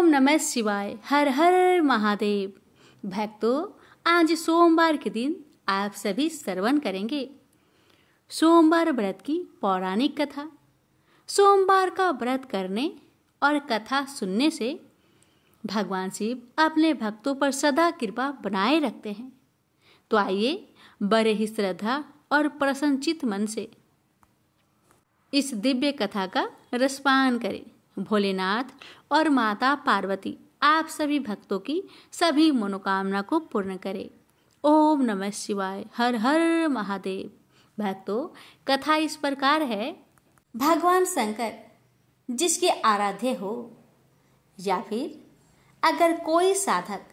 ओम नमः शिवाय। हर हर महादेव। भक्तों, आज सोमवार के दिन आप सभी श्रवण करेंगे सोमवार व्रत की पौराणिक कथा। सोमवार का व्रत करने और कथा सुनने से भगवान शिव अपने भक्तों पर सदा कृपा बनाए रखते हैं। तो आइए बड़े ही श्रद्धा और प्रसन्नचित मन से इस दिव्य कथा का रसपान करें। भोलेनाथ और माता पार्वती आप सभी भक्तों की सभी मनोकामना को पूर्ण करें। ओम नमः शिवाय। हर हर महादेव। भक्तों, कथा इस प्रकार है। भगवान शंकर जिसके आराध्य हो, या फिर अगर कोई साधक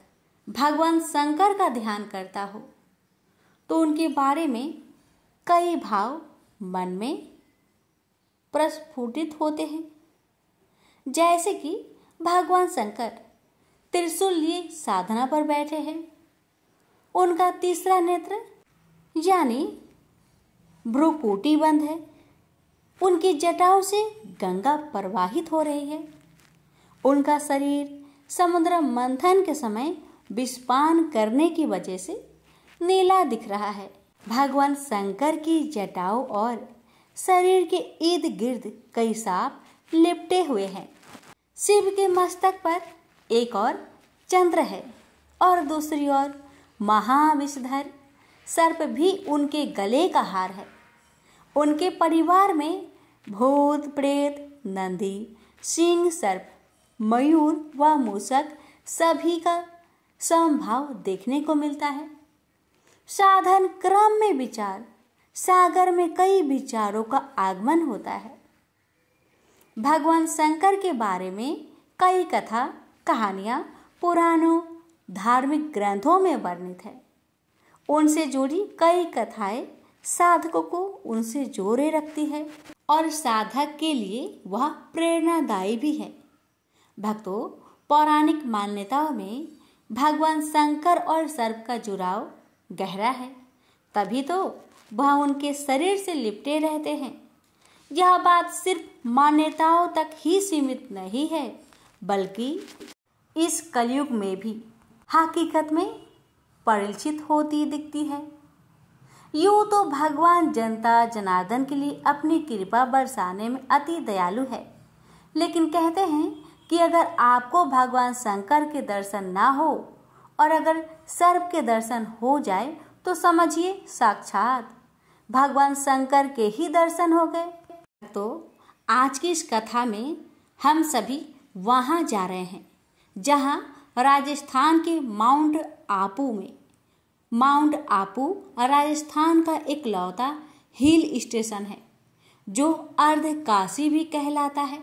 भगवान शंकर का ध्यान करता हो तो उनके बारे में कई भाव मन में प्रस्फुटित होते हैं। जैसे कि भगवान शंकर त्रिशूल लिए साधना पर बैठे हैं, उनका तीसरा नेत्र यानी भ्रुकुटी बंद है, उनकी जटाओं से गंगा प्रवाहित हो रही है, उनका शरीर समुद्र मंथन के समय विषपान करने की वजह से नीला दिख रहा है। भगवान शंकर की जटाओं और शरीर के इर्द गिर्द कई सांप लिपटे हुए हैं। शिव के मस्तक पर एक और चंद्र है और दूसरी ओर महाविषधर सर्प भी उनके गले का हार है। उनके परिवार में भूत प्रेत, नंदी, सिंह, सर्प, मयूर व मूषक सभी का समभाव देखने को मिलता है। साधन क्रम में विचार सागर में कई विचारों का आगमन होता है। भगवान शंकर के बारे में कई कथा कहानियां पुराणों धार्मिक ग्रंथों में वर्णित है। उनसे जुड़ी कई कथाएं साधकों को उनसे जोड़े रखती है और साधक के लिए वह प्रेरणादायी भी है। भक्तों, पौराणिक मान्यताओं में भगवान शंकर और सर्प का जुड़ाव गहरा है, तभी तो वह उनके शरीर से लिपटे रहते हैं। यह बात सिर्फ मान्यताओं तक ही सीमित नहीं है, बल्कि इस कलयुग में भी हकीकत में परिलक्षित होती दिखती है। यूं तो भगवान जनता जनार्दन के लिए अपनी कृपा बरसाने में अति दयालु है, लेकिन कहते हैं कि अगर आपको भगवान शंकर के दर्शन ना हो और अगर सर्प के दर्शन हो जाए तो समझिए साक्षात भगवान शंकर के ही दर्शन हो गए। तो आज की इस कथा में हम सभी वहां जा रहे हैं जहां राजस्थान के माउंट आबू राजस्थान का एक लौता हिल स्टेशन है जो अर्ध काशी भी कहलाता है।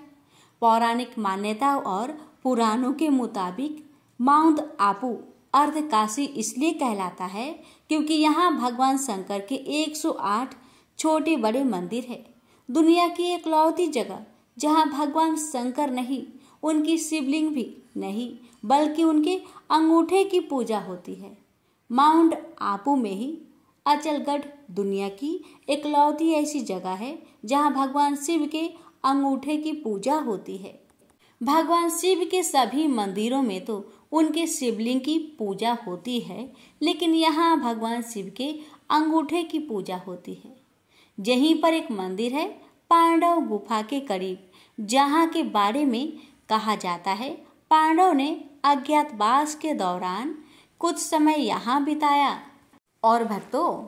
पौराणिक मान्यताओं और पुराणों के मुताबिक माउंट आबू अर्ध काशी इसलिए कहलाता है क्योंकि यहाँ भगवान शंकर के 108 छोटे बड़े मंदिर है। दुनिया की एकलौती जगह जहाँ भगवान शंकर नहीं, उनकी शिवलिंग भी नहीं, बल्कि उनके अंगूठे की पूजा होती है। माउंट आबू में ही अचलगढ़ दुनिया की एकलौती ऐसी जगह है जहाँ भगवान शिव के अंगूठे की पूजा होती है। भगवान शिव के सभी मंदिरों में तो उनके शिवलिंग की पूजा होती है, लेकिन यहाँ भगवान शिव के अंगूठे की पूजा होती है। यहीं पर एक मंदिर है पांडव गुफा के करीब, जहाँ के बारे में कहा जाता है पांडव ने अज्ञातवास के दौरान कुछ समय यहाँ बिताया। और भक्तों,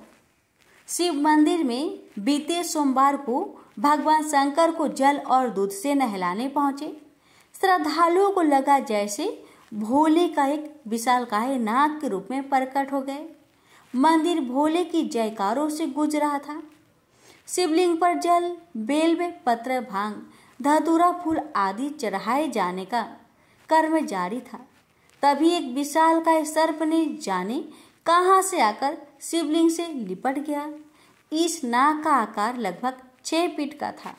शिव मंदिर में बीते सोमवार को भगवान शंकर को जल और दूध से नहलाने पहुंचे श्रद्धालुओं को लगा जैसे भोले का एक विशालकाय नाग के रूप में प्रकट हो गए। मंदिर भोले की जयकारों से गूंज रहा था। शिवलिंग पर जल, बेल पत्र, भांग, धतूरा फूल आदि चढ़ाए जाने का कर्म जारी था। तभी एक विशालकाय सर्प ने जाने कहां से आकर शिवलिंग से लिपट गया। इस नाग का आकार लगभग 6 फीट का था।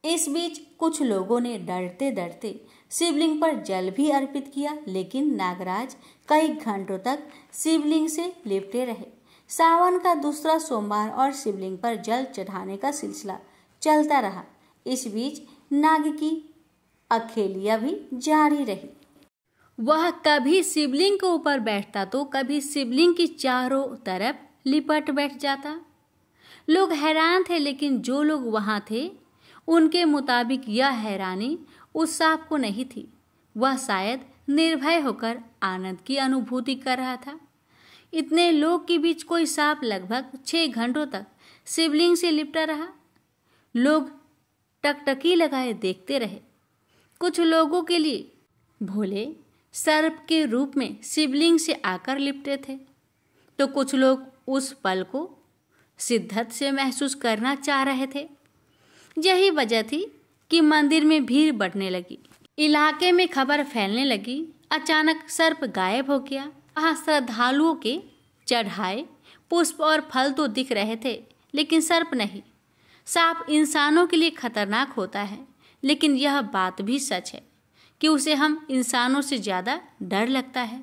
इस बीच कुछ लोगों ने डरते डरते शिवलिंग पर जल भी अर्पित किया, लेकिन नागराज कई घंटों तक शिवलिंग से लिपटे रहे। सावन का दूसरा सोमवार और शिवलिंग पर जल चढ़ाने का सिलसिला चलता रहा। इस बीच नाग की अखेलिया भी जारी रही। वह कभी शिवलिंग के ऊपर बैठता तो कभी शिवलिंग की चारों तरफ लिपट बैठ जाता। लोग हैरान थे, लेकिन जो लोग वहां थे उनके मुताबिक यह हैरानी उस सांप को नहीं थी। वह शायद निर्भय होकर आनंद की अनुभूति कर रहा था। इतने लोग के बीच कोई सांप लगभग 6 घंटों तक शिवलिंग से लिपटा रहा। लोग टकटकी लगाए देखते रहे। कुछ लोगों के लिए भोले सर्प के रूप में शिवलिंग से आकर लिपटे थे, तो कुछ लोग उस पल को शिद्दत से महसूस करना चाह रहे थे। यही वजह थी कि मंदिर में भीड़ बढ़ने लगी। इलाके में खबर फैलने लगी। अचानक सर्प गायब हो गया। वहाँ श्रद्धालुओं के चढ़ाए पुष्प और फल तो दिख रहे थे, लेकिन सर्प नहीं। सांप इंसानों के लिए खतरनाक होता है, लेकिन यह बात भी सच है कि उसे हम इंसानों से ज़्यादा डर लगता है।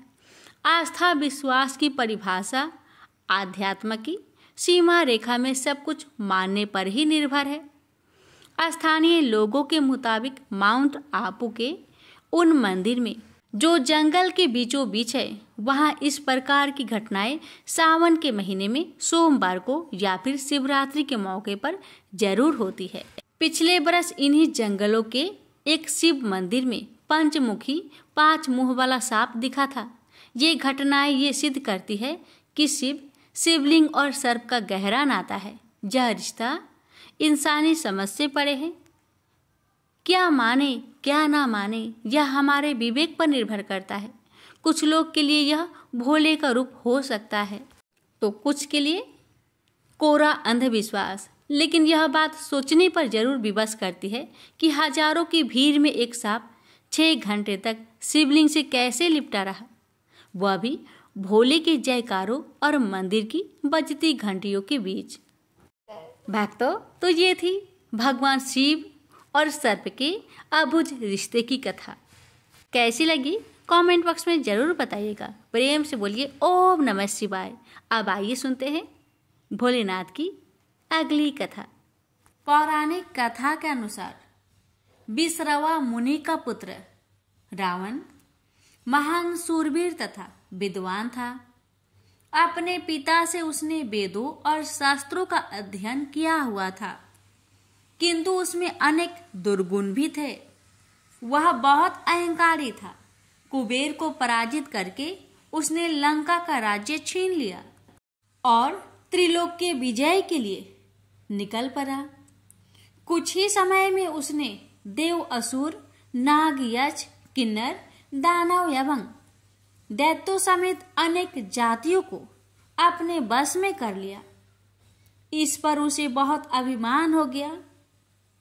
आस्था विश्वास की परिभाषा आध्यात्म की सीमा रेखा में सब कुछ मानने पर ही निर्भर है। स्थानीय लोगों के मुताबिक माउंट आबू के उन मंदिर में जो जंगल के बीचों बीच है, वहाँ इस प्रकार की घटनाएं सावन के महीने में सोमवार को या फिर शिवरात्रि के मौके पर जरूर होती है। पिछले बरस इन्हीं जंगलों के एक शिव मंदिर में पंचमुखी 5 मुंह वाला सांप दिखा था। ये घटनाएं ये सिद्ध करती है कि शिवलिंग और सर्प का गहरा नाता है। यह रिश्ता इंसानी समझ से परे है। क्या माने क्या ना माने, यह हमारे विवेक पर निर्भर करता है। कुछ लोग के लिए यह भोले का रूप हो सकता है, तो कुछ के लिए कोरा अंधविश्वास। लेकिन यह बात सोचने पर जरूर विवश करती है कि हजारों की भीड़ में एक सांप 6 घंटे तक शिवलिंग से कैसे लिपटा रहा, वह भी भोले के जयकारों और मंदिर की बजती घंटियों के बीच। भक्तों, तो ये थी भगवान शिव और सर्प के अबुझ रिश्ते की कथा। कैसी लगी कमेंट बॉक्स में जरूर बताइएगा। प्रेम से बोलिए ओम नमः शिवाय। अब आइए सुनते हैं भोलेनाथ की अगली कथा। पौराणिक कथा के अनुसार विश्रवा मुनि का पुत्र रावण महान सूरवीर तथा विद्वान था। अपने पिता से उसने वेदों और शास्त्रों का अध्ययन किया हुआ था, किंतु उसमें अनेक दुर्गुण भी थे। वह बहुत अहंकारी था। कुबेर को पराजित करके उसने लंका का राज्य छीन लिया और त्रिलोक्य विजय के लिए निकल पड़ा। कुछ ही समय में उसने देव, असुर, नाग, यक्ष, किन्नर, दानव एवं दैत्यों समेत अनेक जातियों को अपने बस में कर लिया। इस पर उसे बहुत अभिमान हो गया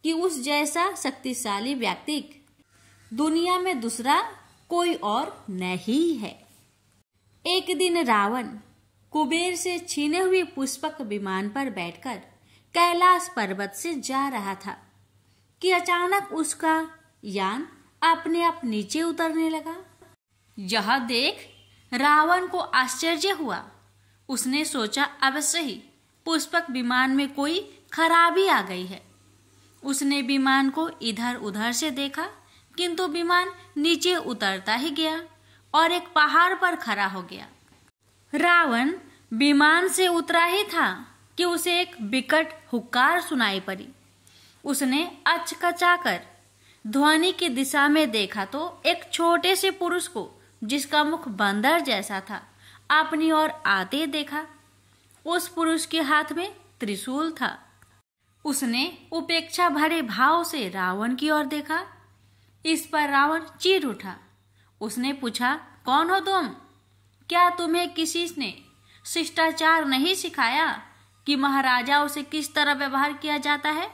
कि उस जैसा शक्तिशाली व्यक्ति दुनिया में दूसरा कोई और नहीं है। एक दिन रावण कुबेर से छीने हुए पुष्पक विमान पर बैठकर कैलाश पर्वत से जा रहा था कि अचानक उसका यान अपने आप नीचे उतरने लगा। यह देख रावण को आश्चर्य हुआ। उसने सोचा अवश्य ही पुष्पक विमान में कोई खराबी आ गई है। उसने विमान को इधर उधर से देखा, किंतु विमान नीचे उतरता ही गया और एक पहाड़ पर खड़ा हो गया। रावण विमान से उतरा ही था कि उसे एक विकट हुक्कार सुनाई पड़ी। उसने अचकचाकर ध्वनि की दिशा में देखा तो एक छोटे से पुरुष को, जिसका मुख बंदर जैसा था, अपनी ओर आते देखा। उस पुरुष के हाथ में त्रिशूल था। उसने उपेक्षा भरे भाव से रावण की ओर देखा। इस पर रावण चीर उठा। उसने पूछा, कौन हो तुम? क्या तुम्हें किसी ने शिष्टाचार नहीं सिखाया कि महाराजाओं से किस तरह व्यवहार किया जाता है?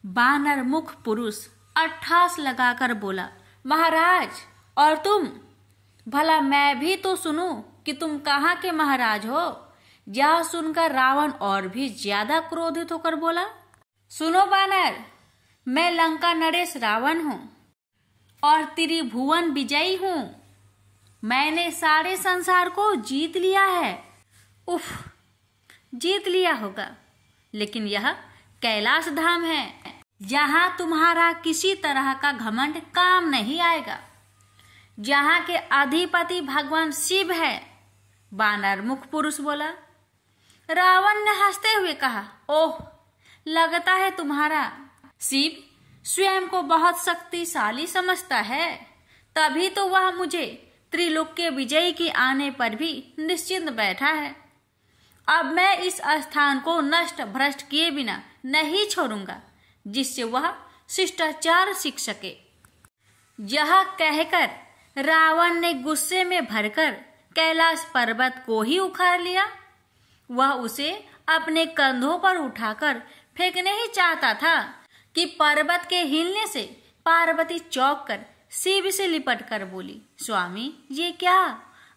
बानर मुख पुरुष अट्ठास लगाकर बोला, महाराज, और तुम? भला मैं भी तो सुनूं कि तुम कहाँ के महाराज हो। यह सुनकर रावण और भी ज्यादा क्रोधित होकर बोला, सुनो बानर, मैं लंका नरेश रावण हूँ और त्रिभुवन विजयी हूँ। मैंने सारे संसार को जीत लिया है। उफ, जीत लिया होगा, लेकिन यह कैलाश धाम है। यहाँ तुम्हारा किसी तरह का घमंड काम नहीं आएगा। जहाँ के अधिपति भगवान शिव है। बानर मुख पुरुष बोला। रावण ने हंसते हुए कहा, ओह, लगता है तुम्हारा शिव स्वयं को बहुत शक्तिशाली समझता है, तभी तो वह मुझे त्रिलोक के विजयी के आने पर भी निश्चिंत बैठा है। अब मैं इस स्थान को नष्ट भ्रष्ट किए बिना नहीं छोड़ूंगा, जिससे वह शिष्टाचार सीख सके। यह कहकर रावण ने गुस्से में भरकर कैलाश पर्वत को ही उखाड़ लिया। वह उसे अपने कंधों पर उठाकर फेंकने ही चाहता था कि पर्वत के हिलने से पार्वती चौंक कर शिव से लिपट कर बोली, स्वामी, ये क्या?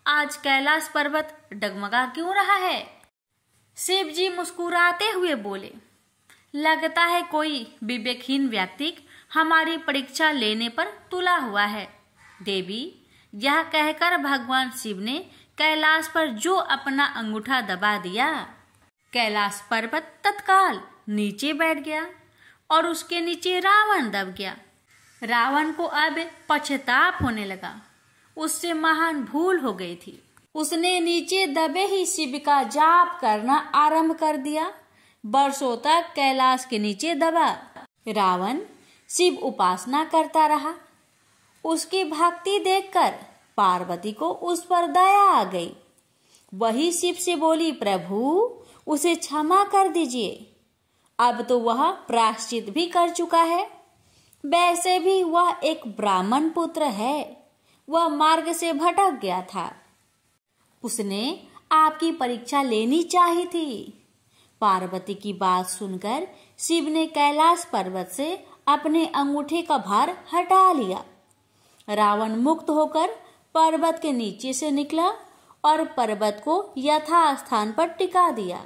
आज कैलाश पर्वत डगमगा क्यों रहा है? शिव जी मुस्कुराते हुए बोले, लगता है कोई विवेकहीन व्यक्ति हमारी परीक्षा लेने पर तुला हुआ है। देवी, यह कहकर भगवान शिव ने कैलाश पर जो अपना अंगूठा दबा दिया, कैलाश पर्वत तत्काल नीचे बैठ गया और उसके नीचे रावण दब गया। रावण को अब पश्चाताप होने लगा। उससे महान भूल हो गई थी। उसने नीचे दबे ही शिव का जाप करना आरंभ कर दिया। वर्षों तक कैलाश के नीचे दबा रावण शिव उपासना करता रहा। उसकी भक्ति देखकर पार्वती को उस पर दया आ गई। वही शिव से बोली, प्रभु, उसे क्षमा कर दीजिए। अब तो वह प्रायश्चित भी कर चुका है। वैसे भी वह एक ब्राह्मण पुत्र है। वह मार्ग से भटक गया था। उसने आपकी परीक्षा लेनी चाहिए थी। पार्वती की बात सुनकर शिव ने कैलाश पर्वत से अपने अंगूठे का भार हटा लिया। रावण मुक्त होकर पर्वत के नीचे से निकला और पर्वत को यथास्थान पर टिका दिया।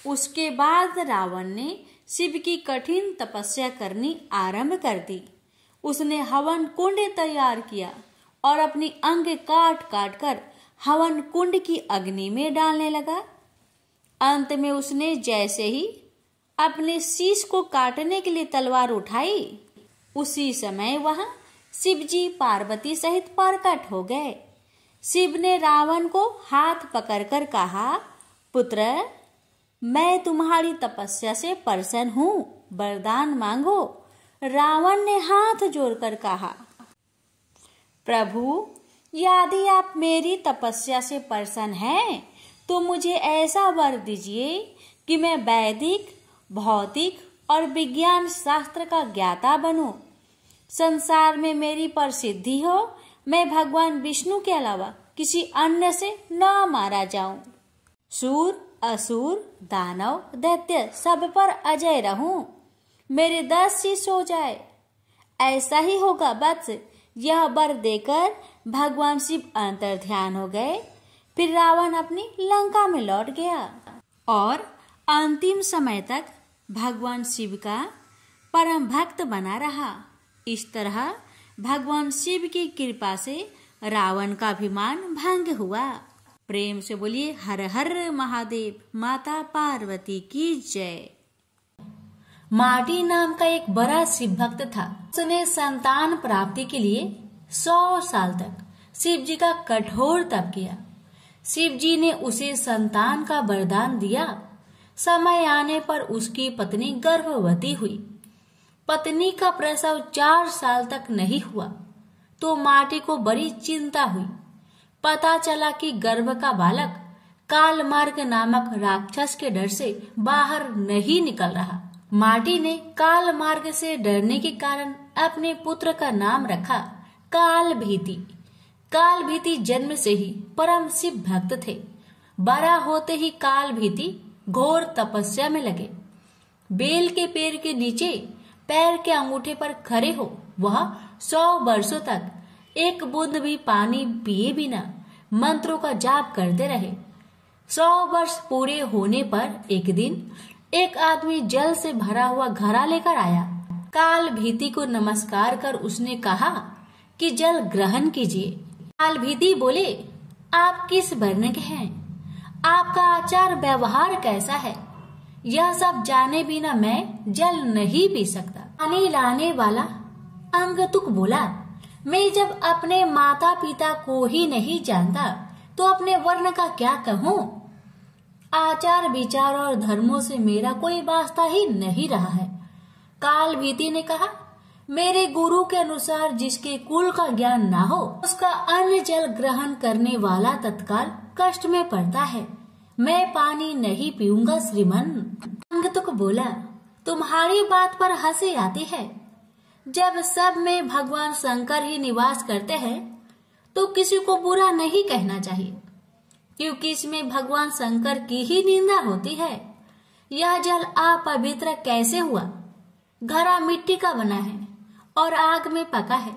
उसके बाद रावण ने शिव की कठिन तपस्या करनी आरंभ कर दी। उसने हवन कुंड तैयार किया और अपनी अंग काट काट कर हवन कुंड की अग्नि में डालने लगा। अंत में उसने जैसे ही अपने शीश को काटने के लिए तलवार उठाई, उसी समय वहां शिवजी पार्वती सहित प्रकट हो गए। शिव ने रावण को हाथ पकड़कर कहा, पुत्र, मैं तुम्हारी तपस्या से प्रसन्न हूँ, वरदान मांगो। रावण ने हाथ जोड़कर कहा, प्रभु, यदि आप मेरी तपस्या से प्रसन्न हैं, तो मुझे ऐसा वर दीजिए कि मैं वैदिक, भौतिक और विज्ञान शास्त्र का ज्ञाता बनूं। संसार में मेरी प्रसिद्धि हो। मैं भगवान विष्णु के अलावा किसी अन्य से न मारा जाऊं। सूर, असुर, दानव, दैत्य सब पर अजय रहूं। मेरे 10 शीश हो जाए। ऐसा ही होगा वत्स। यह वर देकर भगवान शिव अंतर्ध्यान हो गए। फिर रावण अपनी लंका में लौट गया और अंतिम समय तक भगवान शिव का परम भक्त बना रहा। इस तरह भगवान शिव की कृपा से रावण का अभिमान भंग हुआ। प्रेम से बोलिए हर हर महादेव। माता पार्वती की जय। माटी नाम का एक बड़ा शिव भक्त था। उसने संतान प्राप्ति के लिए 100 साल तक शिव जी का कठोर तप किया। शिव जी ने उसे संतान का वरदान दिया। समय आने पर उसकी पत्नी गर्भवती हुई। पत्नी का प्रसव 4 साल तक नहीं हुआ तो माटी को बड़ी चिंता हुई। पता चला कि गर्भ का बालक कालमार्ग नामक राक्षस के डर से बाहर नहीं निकल रहा। माटी ने कालमार्ग से डरने के कारण अपने पुत्र का नाम रखा कालभीति। कालभीति जन्म से ही परम शिव भक्त थे। बड़ा होते ही कालभीति घोर तपस्या में लगे। बेल के पेड़ के नीचे पैर के अंगूठे पर खड़े हो वह 100 वर्षों तक एक बूंद भी पानी पिए बिना मंत्रों का जाप करते रहे। 100 वर्ष पूरे होने पर एक दिन एक आदमी जल से भरा हुआ घड़ा लेकर आया। कालभीति को नमस्कार कर उसने कहा कि जल ग्रहण कीजिए। कालभीति बोले, आप किस वर्ण के हैं? आपका आचार व्यवहार कैसा है? यह सब जाने बिना मैं जल नहीं पी सकता। पानी लाने वाला अंगतुक बोला, मैं जब अपने माता पिता को ही नहीं जानता तो अपने वर्ण का क्या कहूँ। आचार विचार और धर्मों से मेरा कोई वास्ता ही नहीं रहा है। काल भीति ने कहा, मेरे गुरु के अनुसार जिसके कुल का ज्ञान ना हो उसका अन्न जल ग्रहण करने वाला तत्काल कष्ट में पड़ता है। मैं पानी नहीं पीऊंगा श्रीमन। अंगतुक बोला, तुम्हारी बात पर हंसी आती है। जब सब में भगवान शंकर ही निवास करते हैं तो किसी को बुरा नहीं कहना चाहिए, क्योंकि इसमें भगवान शंकर की ही निंदा होती है। यह जल अपवित्र कैसे हुआ? घड़ा मिट्टी का बना है और आग में पका है,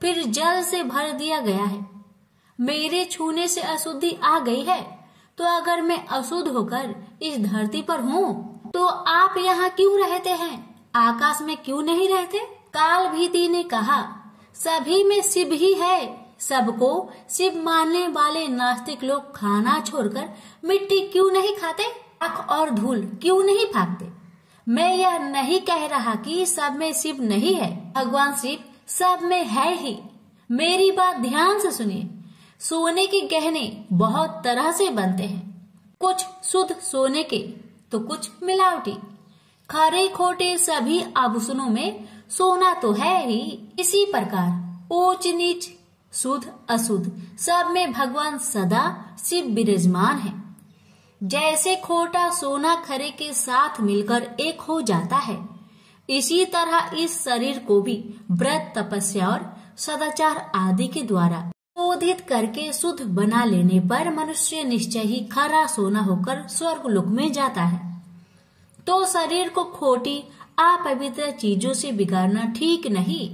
फिर जल से भर दिया गया है। मेरे छूने से अशुद्धि आ गई है, तो अगर मैं अशुद्ध होकर इस धरती पर हूँ तो आप यहाँ क्यों रहते हैं? आकाश में क्यों नहीं रहते? काल भीति ने कहा, सभी में शिव ही है। सबको शिव मानने वाले नास्तिक लोग खाना छोड़कर मिट्टी क्यों नहीं खाते? आँख और धूल क्यों नहीं फाँकते? मैं यह नहीं कह रहा कि सब में शिव नहीं है। भगवान शिव सब में है ही। मेरी बात ध्यान से सुनिए। सोने के गहने बहुत तरह से बनते हैं, कुछ शुद्ध सोने के तो कुछ मिलावटी। खरे खोटे सभी आभूषणों में सोना तो है ही। इसी प्रकार ऊंच नीच शुद्ध अशुद्ध सब में भगवान सदा शिव विराजमान है। जैसे खोटा सोना खरे के साथ मिलकर एक हो जाता है, इसी तरह इस शरीर को भी व्रत तपस्या और सदाचार आदि के द्वारा शोधित करके शुद्ध बना लेने पर मनुष्य निश्चय ही खरा सोना होकर स्वर्ग लोक में जाता है। तो शरीर को खोटी अपवित्र चीजों से बिगाड़ना ठीक नहीं।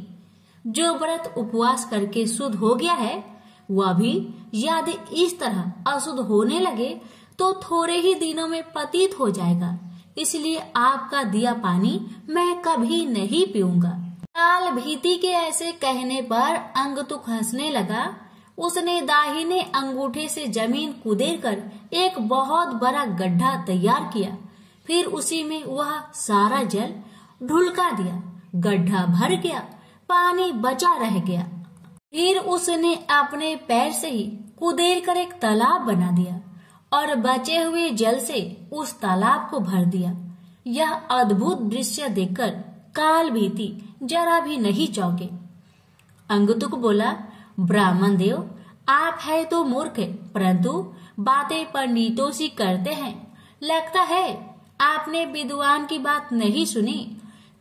जो व्रत उपवास करके शुद्ध हो गया है, वह भी यदि इस तरह अशुद्ध होने लगे तो थोड़े ही दिनों में पतित हो जाएगा। इसलिए आपका दिया पानी मैं कभी नहीं पीऊंगा। काल भीति के ऐसे कहने पर अंगतुक हंसने लगा। उसने दाहिने अंगूठे से जमीन कुदेर कर एक बहुत बड़ा गड्ढा तैयार किया। फिर उसी में वह सारा जल ढुलका दिया। गड्ढा भर गया, पानी बचा रह गया। फिर उसने अपने पैर से ही कुदेर कर एक तालाब बना दिया और बचे हुए जल से उस तालाब को भर दिया। यह अद्भुत दृश्य देखकर काल भीति जरा भी नहीं चौंके। अंगतुक बोला, ब्राह्मण देव, आप है तो मूर्ख, परंतु बातें पंडितों सी करते हैं। लगता है आपने विद्वान की बात नहीं सुनी।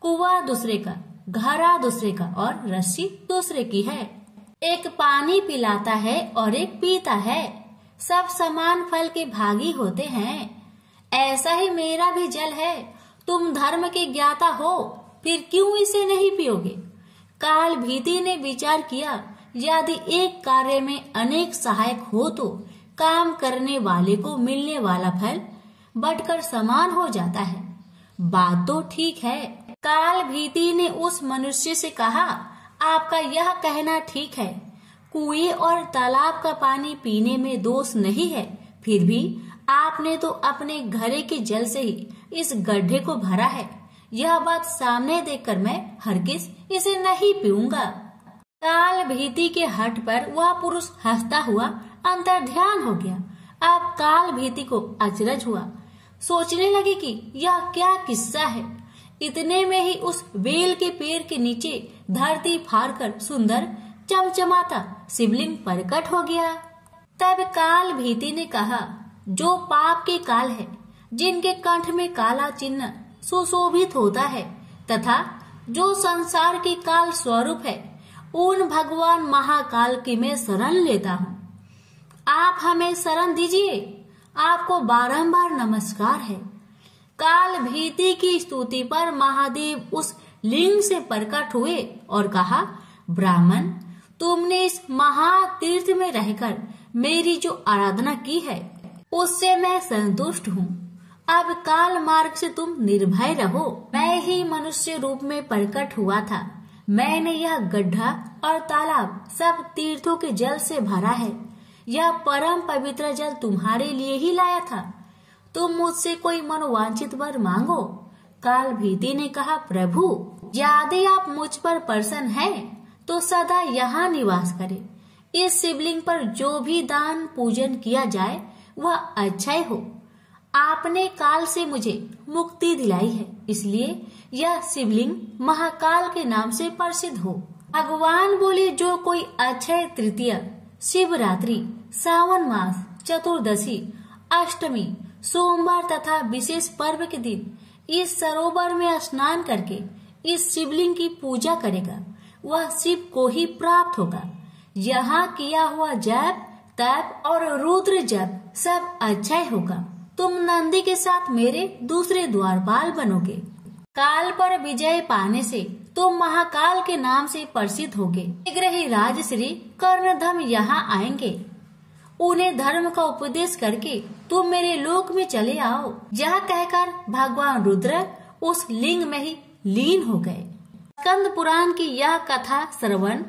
कुआं दूसरे का, घड़ा दूसरे का और रस्सी दूसरे की है। एक पानी पिलाता है और एक पीता है। सब समान फल के भागी होते हैं। ऐसा ही मेरा भी जल है। तुम धर्म के ज्ञाता हो, फिर क्यों इसे नहीं पियोगे? काल भीति ने विचार किया, यदि एक कार्य में अनेक सहायक हो तो काम करने वाले को मिलने वाला फल बंटकर समान हो जाता है। बात तो ठीक है। काल भीति ने उस मनुष्य से कहा, आपका यह कहना ठीक है। कुएं और तालाब का पानी पीने में दोष नहीं है, फिर भी आपने तो अपने घड़े के जल से ही इस गड्ढे को भरा है। यह बात सामने देखकर मैं हरगिज इसे नहीं पीऊंगा। काल भीति के हठ पर वह पुरुष हंसता हुआ अंतर्ध्यान हो गया। अब काल भीति को अचरज हुआ। सोचने लगे कि यह क्या किस्सा है। इतने में ही उस बेल के पेड़ के नीचे धरती फाड़कर सुंदर चमचमाता शिवलिंग प्रकट हो गया। तब काल भीति ने कहा, जो पाप के काल है, जिनके कंठ में काला चिन्ह सुशोभित होता है तथा जो संसार के काल स्वरूप है, उन भगवान महाकाल की मैं शरण लेता हूँ। आप हमें शरण दीजिए। आपको बारंबार नमस्कार है। काल भीति की स्तुति पर महादेव उस लिंग से प्रकट हुए और कहा, ब्राह्मण, तुमने इस महातीर्थ में रहकर मेरी जो आराधना की है उससे मैं संतुष्ट हूँ। अब काल मार्ग से तुम निर्भय रहो। मैं ही मनुष्य रूप में प्रकट हुआ था। मैंने यह गड्ढा और तालाब सब तीर्थों के जल से भरा है। यह परम पवित्र जल तुम्हारे लिए ही लाया था। तुम मुझसे कोई मनोवांछित वर मांगो। काल भीति ने कहा, प्रभु, यदि आप मुझ पर प्रसन्न हैं तो सदा यहाँ निवास करे। इस शिवलिंग पर जो भी दान पूजन किया जाए वह अच्छा ही हो। आपने काल से मुझे मुक्ति दिलाई है, इसलिए यह शिवलिंग महाकाल के नाम से प्रसिद्ध हो। भगवान बोले, जो कोई अक्षय तृतीया, शिवरात्रि, सावन मास, चतुर्दशी, अष्टमी, सोमवार तथा विशेष पर्व के दिन इस सरोवर में स्नान करके इस शिवलिंग की पूजा करेगा, वह शिव को ही प्राप्त होगा। यहाँ किया हुआ जप, तप और रुद्र जप सब अच्छा ही होगा। तुम नंदी के साथ मेरे दूसरे द्वारपाल बनोगे। काल पर विजय पाने से तुम महाकाल के नाम से प्रसिद्ध होगे। शीघ्र ही राजश्री कर्णधम यहाँ आएंगे। उन्हें धर्म का उपदेश करके तुम मेरे लोक में चले आओ। यह कहकर भगवान रुद्र उस लिंग में ही लीन हो गए। स्कंद पुराण की यह कथा श्रवण,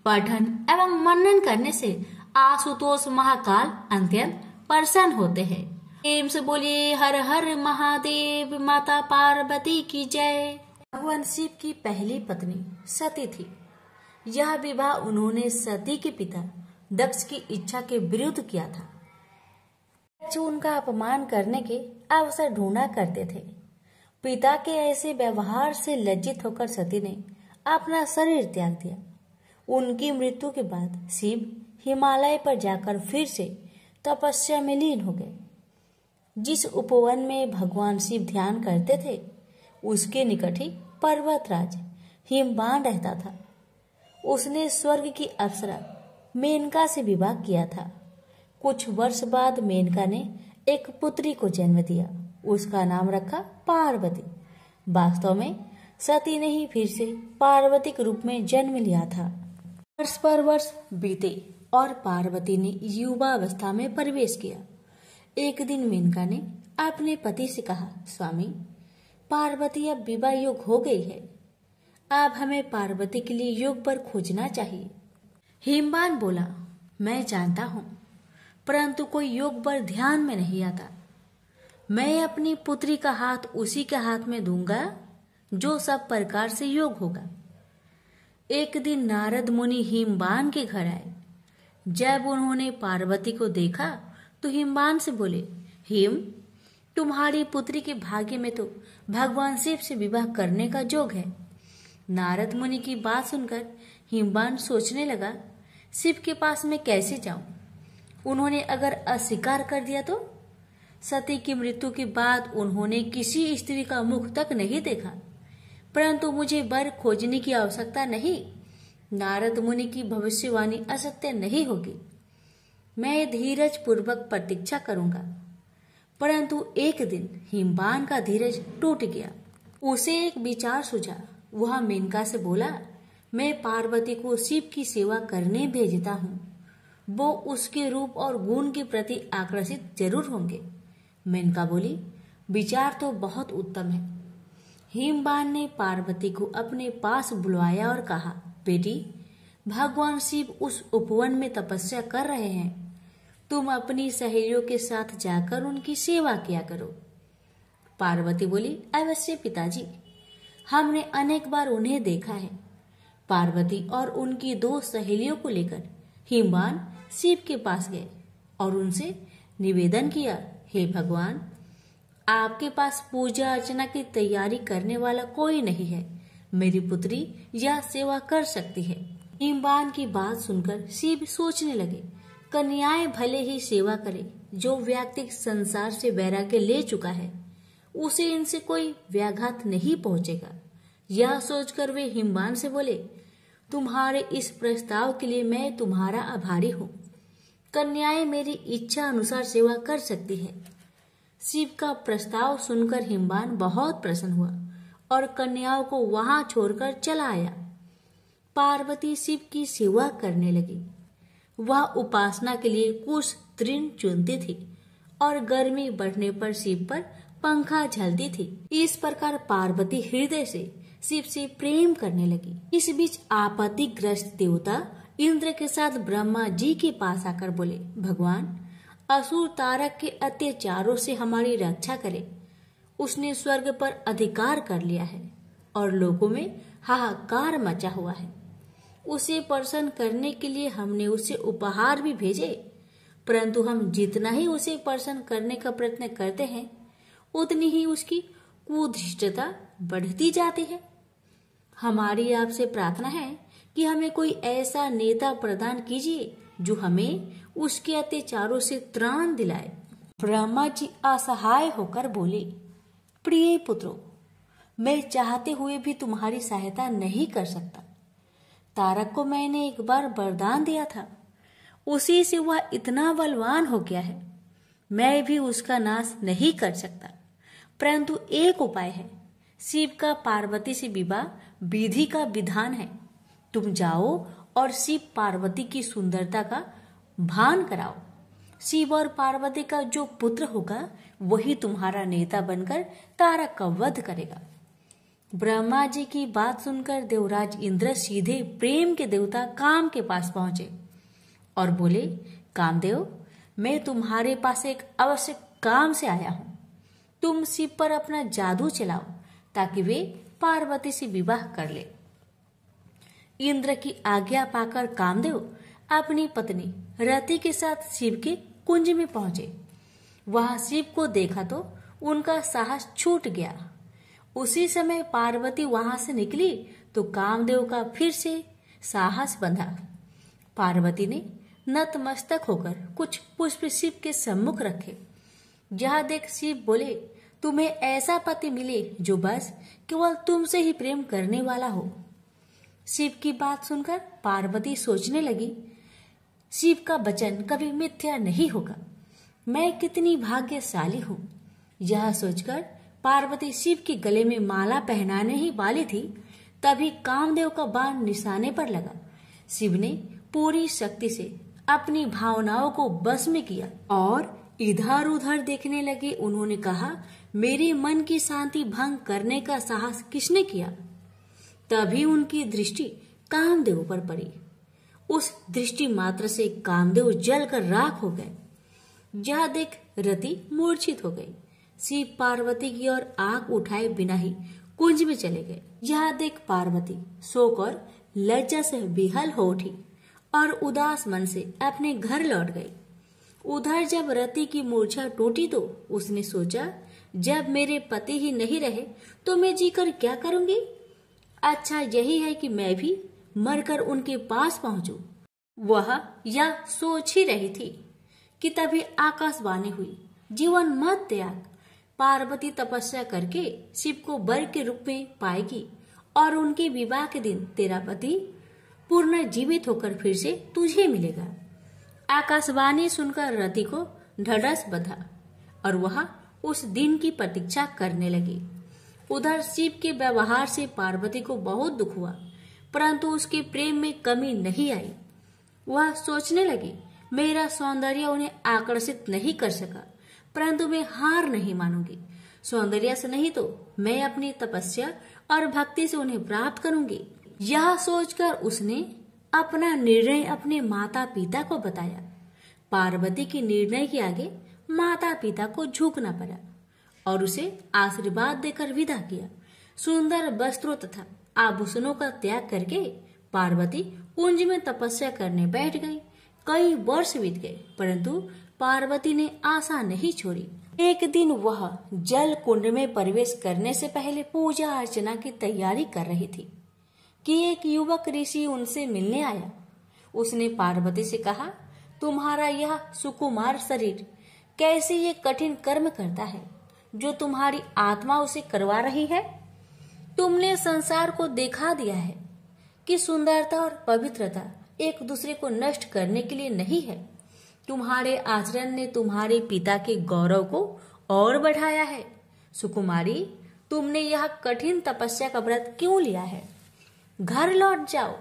पठन एवं मनन करने से आशुतोष महाकाल अत्यंत प्रसन्न होते हैं। प्रेम से बोलिए हर हर महादेव। माता पार्वती की जय। भगवान शिव की पहली पत्नी सती थी। यह विवाह उन्होंने सती के पिता दक्ष की इच्छा के विरुद्ध किया था। दक्ष उनका अपमान करने के अवसर ढूंढा करते थे। पिता के ऐसे व्यवहार से लज्जित होकर सती ने अपना शरीर त्याग दिया। उनकी मृत्यु के बाद शिव हिमालय पर जाकर फिर से तपस्या में लीन हो गए। जिस उपवन में भगवान शिव ध्यान करते थे उसके निकट ही पर्वतराज हिमवान रहता था। उसने स्वर्ग की अप्सरा मेनका से विवाह किया था। कुछ वर्ष बाद मेनका ने एक पुत्री को जन्म दिया। उसका नाम रखा पार्वती। वास्तव में सती ने ही फिर से पार्वती के रूप में जन्म लिया था। वर्ष पर वर्ष बीते और पार्वती ने युवावस्था में प्रवेश किया। एक दिन मेनका ने अपने पति से कहा, स्वामी, पार्वती अब विवाह योग हो गई है। अब हमें पार्वती के लिए योग वर खोजना चाहिए। हिमवान बोला, मैं जानता हूँ, परंतु कोई योग वर ध्यान में नहीं आता। मैं अपनी पुत्री का हाथ उसी के हाथ में दूंगा जो सब प्रकार से योग होगा। एक दिन नारद मुनि हिमवान के घर आए। जब उन्होंने पार्वती को देखा तो हिमवान से बोले, हिम, तुम्हारी पुत्री के भाग्य में तो भगवान शिव से विवाह करने का योग है। नारद मुनि की बात सुनकर हिमवान सोचने लगा, शिव के पास मैं कैसे जाऊं? उन्होंने अगर अस्वीकार कर दिया तो? सती की मृत्यु के बाद उन्होंने किसी स्त्री का मुख तक नहीं देखा। परंतु मुझे वर खोजने की आवश्यकता नहीं। नारद मुनि की भविष्यवाणी असत्य नहीं होगी। मैं धीरज पूर्वक प्रतीक्षा करूंगा। परंतु एक दिन हिमवान का धीरज टूट गया। उसे एक विचार सूझा। वह मेनका से बोला, मैं पार्वती को शिव की सेवा करने भेजता हूँ। वो उसके रूप और गुण के प्रति आकर्षित जरूर होंगे। मेनका बोली, विचार तो बहुत उत्तम है। हिमवान ने पार्वती को अपने पास बुलवाया और कहा, बेटी, भगवान शिव उस उपवन में तपस्या कर रहे हैं। तुम अपनी सहेलियों के साथ जाकर उनकी सेवा किया करो। पार्वती बोली, अवश्य पिताजी, हमने अनेक बार उन्हें देखा है। पार्वती और उनकी दो सहेलियों को लेकर हिमवान शिव के पास गए और उनसे निवेदन किया, हे भगवान, आपके पास पूजा अर्चना की तैयारी करने वाला कोई नहीं है। मेरी पुत्री यह सेवा कर सकती है। हिमवान की बात सुनकर शिव सोचने लगे, कन्याएं भले ही सेवा करे। जो व्यक्ति संसार से वैराग्य ले चुका है उसे इनसे कोई व्याघात नहीं पहुंचेगा। यह सोचकर वे हिमवान से बोले, तुम्हारे इस प्रस्ताव के लिए मैं तुम्हारा आभारी हूँ। कन्याएं मेरी इच्छा अनुसार सेवा कर सकती है। शिव का प्रस्ताव सुनकर हिमवान बहुत प्रसन्न हुआ और कन्याओं को वहां छोड़कर चला आया। पार्वती शिव की सेवा करने लगी। वह उपासना के लिए कुछ तृण चुनती थी और गर्मी बढ़ने पर शिव पर पंखा झलती थी। इस प्रकार पार्वती हृदय से शिव से प्रेम करने लगी। इस बीच आपत्तिग्रस्त देवता इंद्र के साथ ब्रह्मा जी के पास आकर बोले, भगवान, असुर तारक के अत्याचारों से हमारी रक्षा करे। उसने स्वर्ग पर अधिकार कर लिया है और लोगों में हाहाकार मचा हुआ है। उसे प्रसन्न करने के लिए हमने उसे उपहार भी भेजे, परंतु हम जितना ही उसे प्रसन्न करने का प्रयत्न करते हैं उतनी ही उसकी कुधृष्टता बढ़ती जाती है। हमारी आपसे प्रार्थना है कि हमें कोई ऐसा नेता प्रदान कीजिए जो हमें उसके अत्याचारों से त्राण दिलाए। ब्रह्मा जी असहाय होकर बोले, प्रिय पुत्रों, मैं चाहते हुए भी तुम्हारी सहायता नहीं कर सकता। तारक को मैंने एक बार वरदान दिया था, उसी से वह इतना बलवान हो गया है, मैं भी उसका नाश नहीं कर सकता। परंतु एक उपाय है, शिव का पार्वती से विवाह विधि का विधान है। तुम जाओ और शिव पार्वती की सुंदरता का भान कराओ। शिव और पार्वती का जो पुत्र होगा वही तुम्हारा नेता बनकर तारक का वध करेगा। ब्रह्मा जी की बात सुनकर देवराज इंद्र सीधे प्रेम के देवता काम के पास पहुंचे और बोले, कामदेव, मैं तुम्हारे पास एक आवश्यक काम से आया हूं। तुम शिव पर अपना जादू चलाओ ताकि वे पार्वती से विवाह कर ले। इंद्र की आज्ञा पाकर कामदेव अपनी पत्नी रति के साथ शिव के कुंज में पहुंचे। वहां शिव को देखा तो उनका साहस छूट गया। उसी समय पार्वती वहां से निकली तो कामदेव का फिर से साहस बंधा। पार्वती ने नतमस्तक होकर कुछ पुष्प शिव के सम्मुख रखे। यह देख शिव बोले, तुम्हें ऐसा पति मिले जो बस केवल तुमसे ही प्रेम करने वाला हो। शिव की बात सुनकर पार्वती सोचने लगी, शिव का वचन कभी मिथ्या नहीं होगा, मैं कितनी भाग्यशाली हूँ। यह सोचकर पार्वती शिव के गले में माला पहनाने ही वाली थी, तभी कामदेव का बाण निशाने पर लगा। शिव ने पूरी शक्ति से अपनी भावनाओं को बस में किया और इधर उधर देखने लगे। उन्होंने कहा, मेरे मन की शांति भंग करने का साहस किसने किया? तभी उनकी दृष्टि कामदेव पर पड़ी। उस दृष्टि मात्र से कामदेव जलकर राख हो गए। यह देख रति मूर्छित हो गई। शिव पार्वती की ओर आंख उठाए बिना ही कुंज में चले गए। यह देख पार्वती शोक और लज्जा से विहल हो उठी और उदास मन से अपने घर लौट गई। उधर जब रति की मूर्छा टूटी तो उसने सोचा, जब मेरे पति ही नहीं रहे तो मैं जीकर क्या करूंगी? अच्छा यही है कि मैं भी मरकर उनके पास पहुंचूं। वह यह सोच ही रही थी कि तभी आकाशवाणी हुई, जीवन मत त्याग। पार्वती तपस्या करके शिव को वर के रूप में पाएगी और उनके विवाह के दिन तेरा पति पूर्ण जीवित होकर फिर से तुझे मिलेगा। आकाशवाणी सुनकर रति को ढढस बंधा और वह उस दिन की प्रतीक्षा करने लगी। उधर शिव के व्यवहार से पार्वती को बहुत दुख हुआ, परंतु उसके प्रेम में कमी नहीं आई। वह सोचने लगी, मेरा सौंदर्य उन्हें आकर्षित नहीं कर सका, परंतु मैं हार नहीं मानूंगी। सौंदर्य से नहीं तो मैं अपनी तपस्या और भक्ति से उन्हें प्राप्त करूंगी। यह सोचकर उसने अपना निर्णय अपने माता पिता को बताया। पार्वती के निर्णय के आगे माता पिता को झुकना पड़ा और उसे आशीर्वाद देकर विदा किया। सुंदर वस्त्रों तथा आभूषणों का त्याग करके पार्वती कुंज में तपस्या करने बैठ गई। कई वर्ष बीत गए, परंतु पार्वती ने आशा नहीं छोड़ी। एक दिन वह जल कुंड में प्रवेश करने से पहले पूजा अर्चना की तैयारी कर रही थी कि एक युवक ऋषि उनसे मिलने आया। उसने पार्वती से कहा, तुम्हारा यह सुकुमार शरीर कैसे ये कठिन कर्म करता है जो तुम्हारी आत्मा उसे करवा रही है? तुमने संसार को दिखा दिया है कि सुंदरता और पवित्रता एक दूसरे को नष्ट करने के लिए नहीं है। तुम्हारे आचरण ने तुम्हारे पिता के गौरव को और बढ़ाया है। सुकुमारी, तुमने यह कठिन तपस्या का व्रत क्यों लिया है? घर लौट जाओ।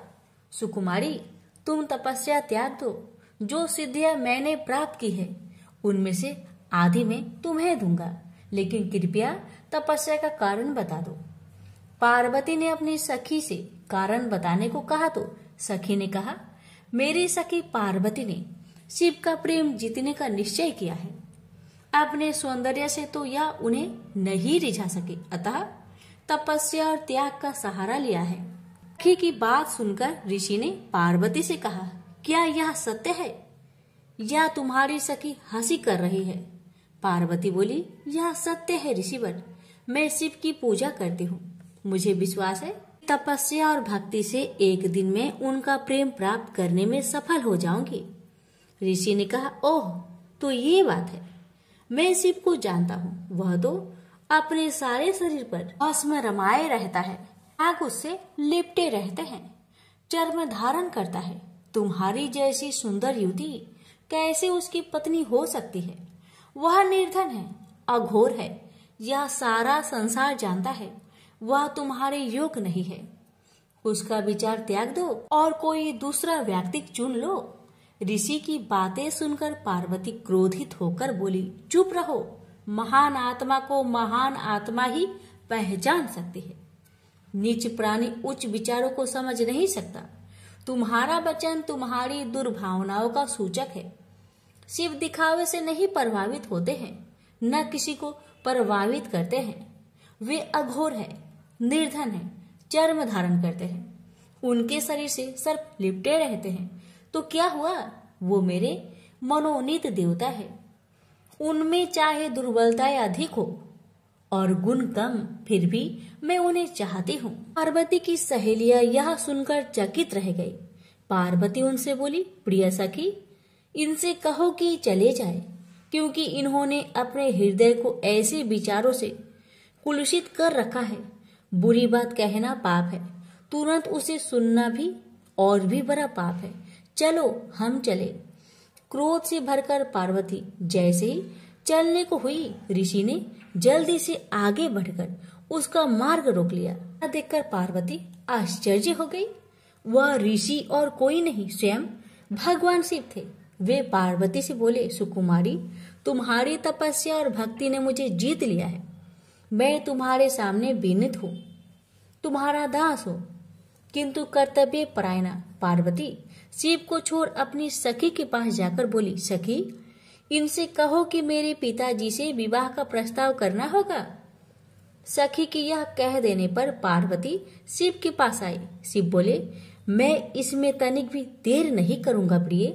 सुकुमारी, तुम तपस्या त्याग दो। जो सिद्धियां मैंने प्राप्त की है उनमें से आधी मैं तुम्हें दूंगा, लेकिन कृपया तपस्या का कारण बता दो। पार्वती ने अपनी सखी से कारण बताने को कहा तो सखी ने कहा, मेरी सखी पार्वती ने शिव का प्रेम जीतने का निश्चय किया है। अपने सौंदर्य से तो यह उन्हें नहीं रिझा सके, अतः तपस्या और त्याग का सहारा लिया है। सखी की बात सुनकर ऋषि ने पार्वती से कहा, क्या यह सत्य है या तुम्हारी सखी हंसी कर रही है? पार्वती बोली, यह सत्य है ऋषिवर, मैं शिव की पूजा करती हूँ। मुझे विश्वास है तपस्या और भक्ति से एक दिन में उनका प्रेम प्राप्त करने में सफल हो जाऊंगी। ऋषि ने कहा, ओह तो ये बात है। मैं शिव को जानता हूँ, वह तो अपने सारे शरीर पर भस्म रमाए रहता है, आग उससे लिपटे रहते हैं, चर्म धारण करता है। तुम्हारी जैसी सुंदर युवती कैसे उसकी पत्नी हो सकती है? वह निर्धन है, अघोर है, यह सारा संसार जानता है। वह तुम्हारे योग नहीं है। उसका विचार त्याग दो और कोई दूसरा व्यक्ति चुन लो। ऋषि की बातें सुनकर पार्वती क्रोधित होकर बोली, चुप रहो, महान आत्मा को महान आत्मा ही पहचान सकती है। नीच प्राणी उच्च विचारों को समझ नहीं सकता। तुम्हारा वचन तुम्हारी दुर्भावनाओं का सूचक है। शिव दिखावे से नहीं प्रभावित होते हैं, न किसी को प्रभावित करते हैं। वे अघोर है, निर्धन है, चर्म धारण करते हैं, उनके शरीर से सर्प लिपटे रहते हैं। तो क्या हुआ? वो मेरे मनोनीत देवता है। उनमें चाहे दुर्बलताएं अधिक हो और गुण कम, फिर भी मैं उन्हें चाहती हूँ। पार्वती की सहेलियां यह सुनकर चकित रह गई। पार्वती उनसे बोली, प्रिय सखी, इनसे कहो कि चले जाए, क्योंकि इन्होंने अपने हृदय को ऐसे विचारों से कुलुषित कर रखा है। बुरी बात कहना पाप है, तुरंत उसे सुनना भी और भी बड़ा पाप है। चलो हम चले। क्रोध से भरकर पार्वती जैसे ही चलने को हुई, ऋषि ने जल्दी से आगे बढ़कर उसका मार्ग रोक लिया। देखकर पार्वती आश्चर्य हो गई। वह ऋषि और कोई नहीं, स्वयं भगवान शिव थे। वे पार्वती से बोले, सुकुमारी, तुम्हारी तपस्या और भक्ति ने मुझे जीत लिया है। मैं तुम्हारे सामने विनीत हूँ, तुम्हारा दास हूँ, किंतु कर्तव्य परायणा पार्वती शिव को छोड़ अपनी सखी के पास जाकर बोली, सखी, इनसे कहो कि मेरे पिताजी से विवाह का प्रस्ताव करना होगा। सखी की यह कह देने पर पार्वती शिव के पास आई। शिव बोले, मैं इसमें तनिक भी देर नहीं करूंगा प्रिय।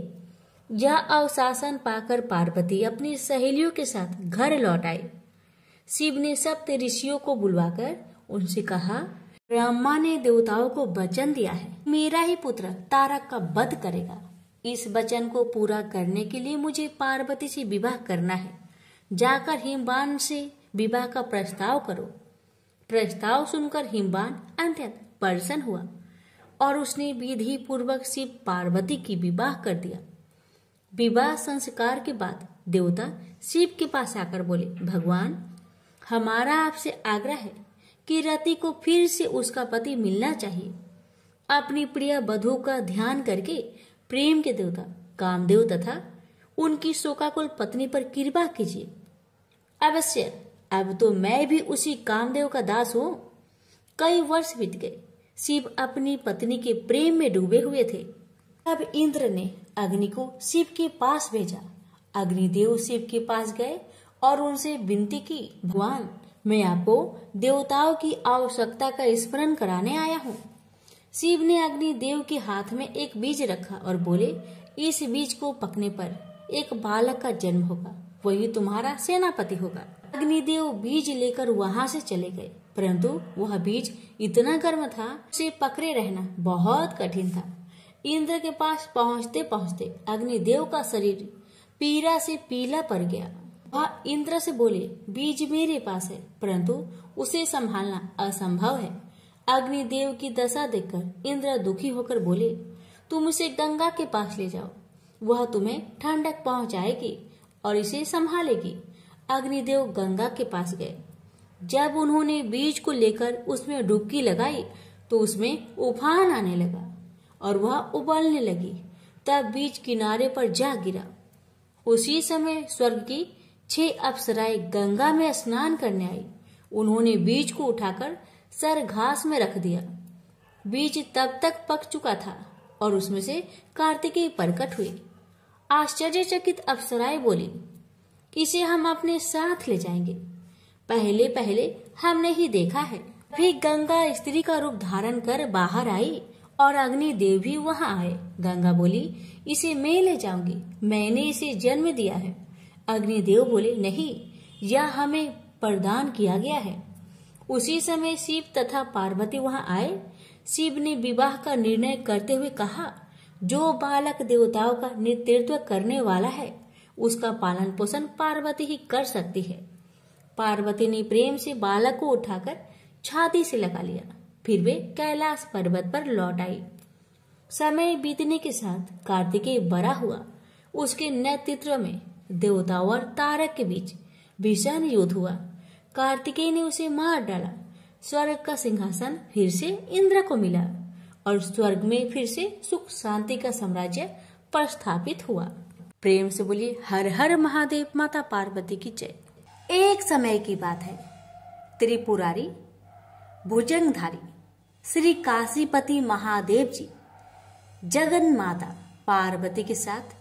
यह अवशासन पाकर पार्वती अपनी सहेलियों के साथ घर लौट आई। शिव ने सप्त ऋषियों को बुलवाकर उनसे कहा, ब्रह्मा ने देवताओं को वचन दिया है, मेरा ही पुत्र तारक का वध करेगा। इस वचन को पूरा करने के लिए मुझे पार्वती से विवाह करना है। जाकर हिमवान से विवाह का प्रस्ताव करो। प्रस्ताव सुनकर हिमवान अत्यंत प्रसन्न हुआ और उसने विधि पूर्वक शिव पार्वती की विवाह कर दिया। विवाह संस्कार के बाद देवता शिव के पास आकर बोले, भगवान, हमारा आपसे आग्रह है कि रति को फिर से उसका पति मिलना चाहिए। अपनी प्रिय वधू का ध्यान करके प्रेम के देवता कामदेव तथा उनकी शोकाकुल पत्नी पर कृपा कीजिए। अवश्य, अब तो मैं भी उसी कामदेव का दास हूँ। कई वर्ष बीत गए। शिव अपनी पत्नी के प्रेम में डूबे हुए थे। तब इंद्र ने अग्नि को शिव के पास भेजा। अग्निदेव शिव के पास गए और उनसे विनती की, भगवान, मैं आपको देवताओं की आवश्यकता का स्मरण कराने आया हूँ। शिव ने अग्निदेव के हाथ में एक बीज रखा और बोले, इस बीज को पकने पर एक बालक का जन्म होगा, वही तुम्हारा सेनापति होगा। अग्निदेव बीज लेकर वहां से चले गए, परंतु वह बीज इतना गर्म था, उसे पकड़े रहना बहुत कठिन था। इंद्र के पास पहुँचते पहुँचते अग्निदेव का शरीर पीड़ा से पीला पड़ गया। वह इंद्र से बोले, बीज मेरे पास है, परंतु उसे संभालना असंभव है। अग्निदेव की दशा देखकर इंद्र दुखी होकर बोले, तुम उसे गंगा के पास ले जाओ, वह तुम्हें ठंडक पहुंचाएगी और इसे संभालेगी। अग्निदेव गंगा के पास गए। जब उन्होंने बीज को लेकर उसमें डुबकी लगाई तो उसमें उफान आने लगा और वह उबलने लगी। तब बीज किनारे पर जा गिरा। उसी समय स्वर्ग की 6 अप्सराएं गंगा में स्नान करने आई। उन्होंने बीज को उठाकर सर घास में रख दिया। बीज तब तक पक चुका था और उसमें से कार्तिकेय प्रकट हुए। आश्चर्यचकित अप्सराएं बोली, इसे हम अपने साथ ले जाएंगे। पहले पहले हमने ही देखा है, फिर गंगा स्त्री का रूप धारण कर बाहर आई और अग्निदेव भी वहां आए। गंगा बोली, इसे मैं ले जाऊंगी, मैंने इसे जन्म दिया है। अग्निदेव बोले, नहीं, यह हमें प्रदान किया गया है। उसी समय शिव तथा पार्वती वहां आए। शिव ने विवाह का निर्णय करते हुए कहा, जो बालक देवताओं का नेतृत्व करने वाला है उसका पालन पोषण पार्वती ही कर सकती है। पार्वती ने प्रेम से बालक को उठाकर छाती से लगा लिया। फिर वे कैलाश पर्वत पर लौट आई। समय बीतने के साथ कार्तिकेय बड़ा हुआ। उसके नेतृत्व में देवताओं और तारक के बीच भीषण युद्ध हुआ। कार्तिकेय ने उसे मार डाला। स्वर्ग का सिंहासन फिर से इंद्र को मिला और स्वर्ग में फिर से सुख शांति का साम्राज्य प्रस्थापित हुआ। प्रेम से बोलिए, हर हर महादेव, माता पार्वती की जय। एक समय की बात है, त्रिपुरारी भुजंगधारी श्री काशीपति महादेव जी जगन माता पार्वती के साथ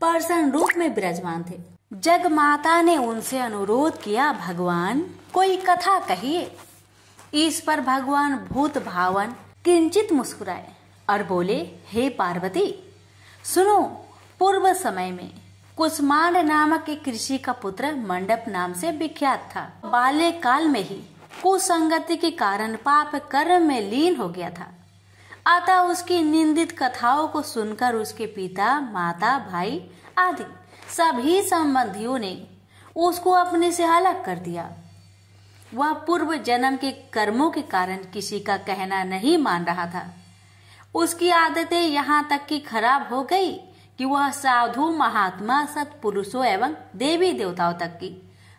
पर्सन रूप में विराजमान थे। जग माता ने उनसे अनुरोध किया, भगवान कोई कथा कहिए। इस पर भगवान भूत भावन किंचित मुस्कुराए और बोले, हे पार्वती सुनो, पूर्व समय में कुसमांड नामक एक ऋषि का पुत्र मंडप नाम से विख्यात था। बाल्यकाल में ही कुसंगति के कारण पाप कर्म में लीन हो गया था। अतः उसकी निंदित कथाओं को सुनकर उसके पिता, माता, भाई आदि सभी संबंधियों ने उसको अपने से अलग कर दिया। वह पूर्व जन्म के कर्मों के कारण किसी का कहना नहीं मान रहा था। उसकी आदतें यहाँ तक कि खराब हो गई कि वह साधु, महात्मा, सत्पुरुषों एवं देवी देवताओं तक की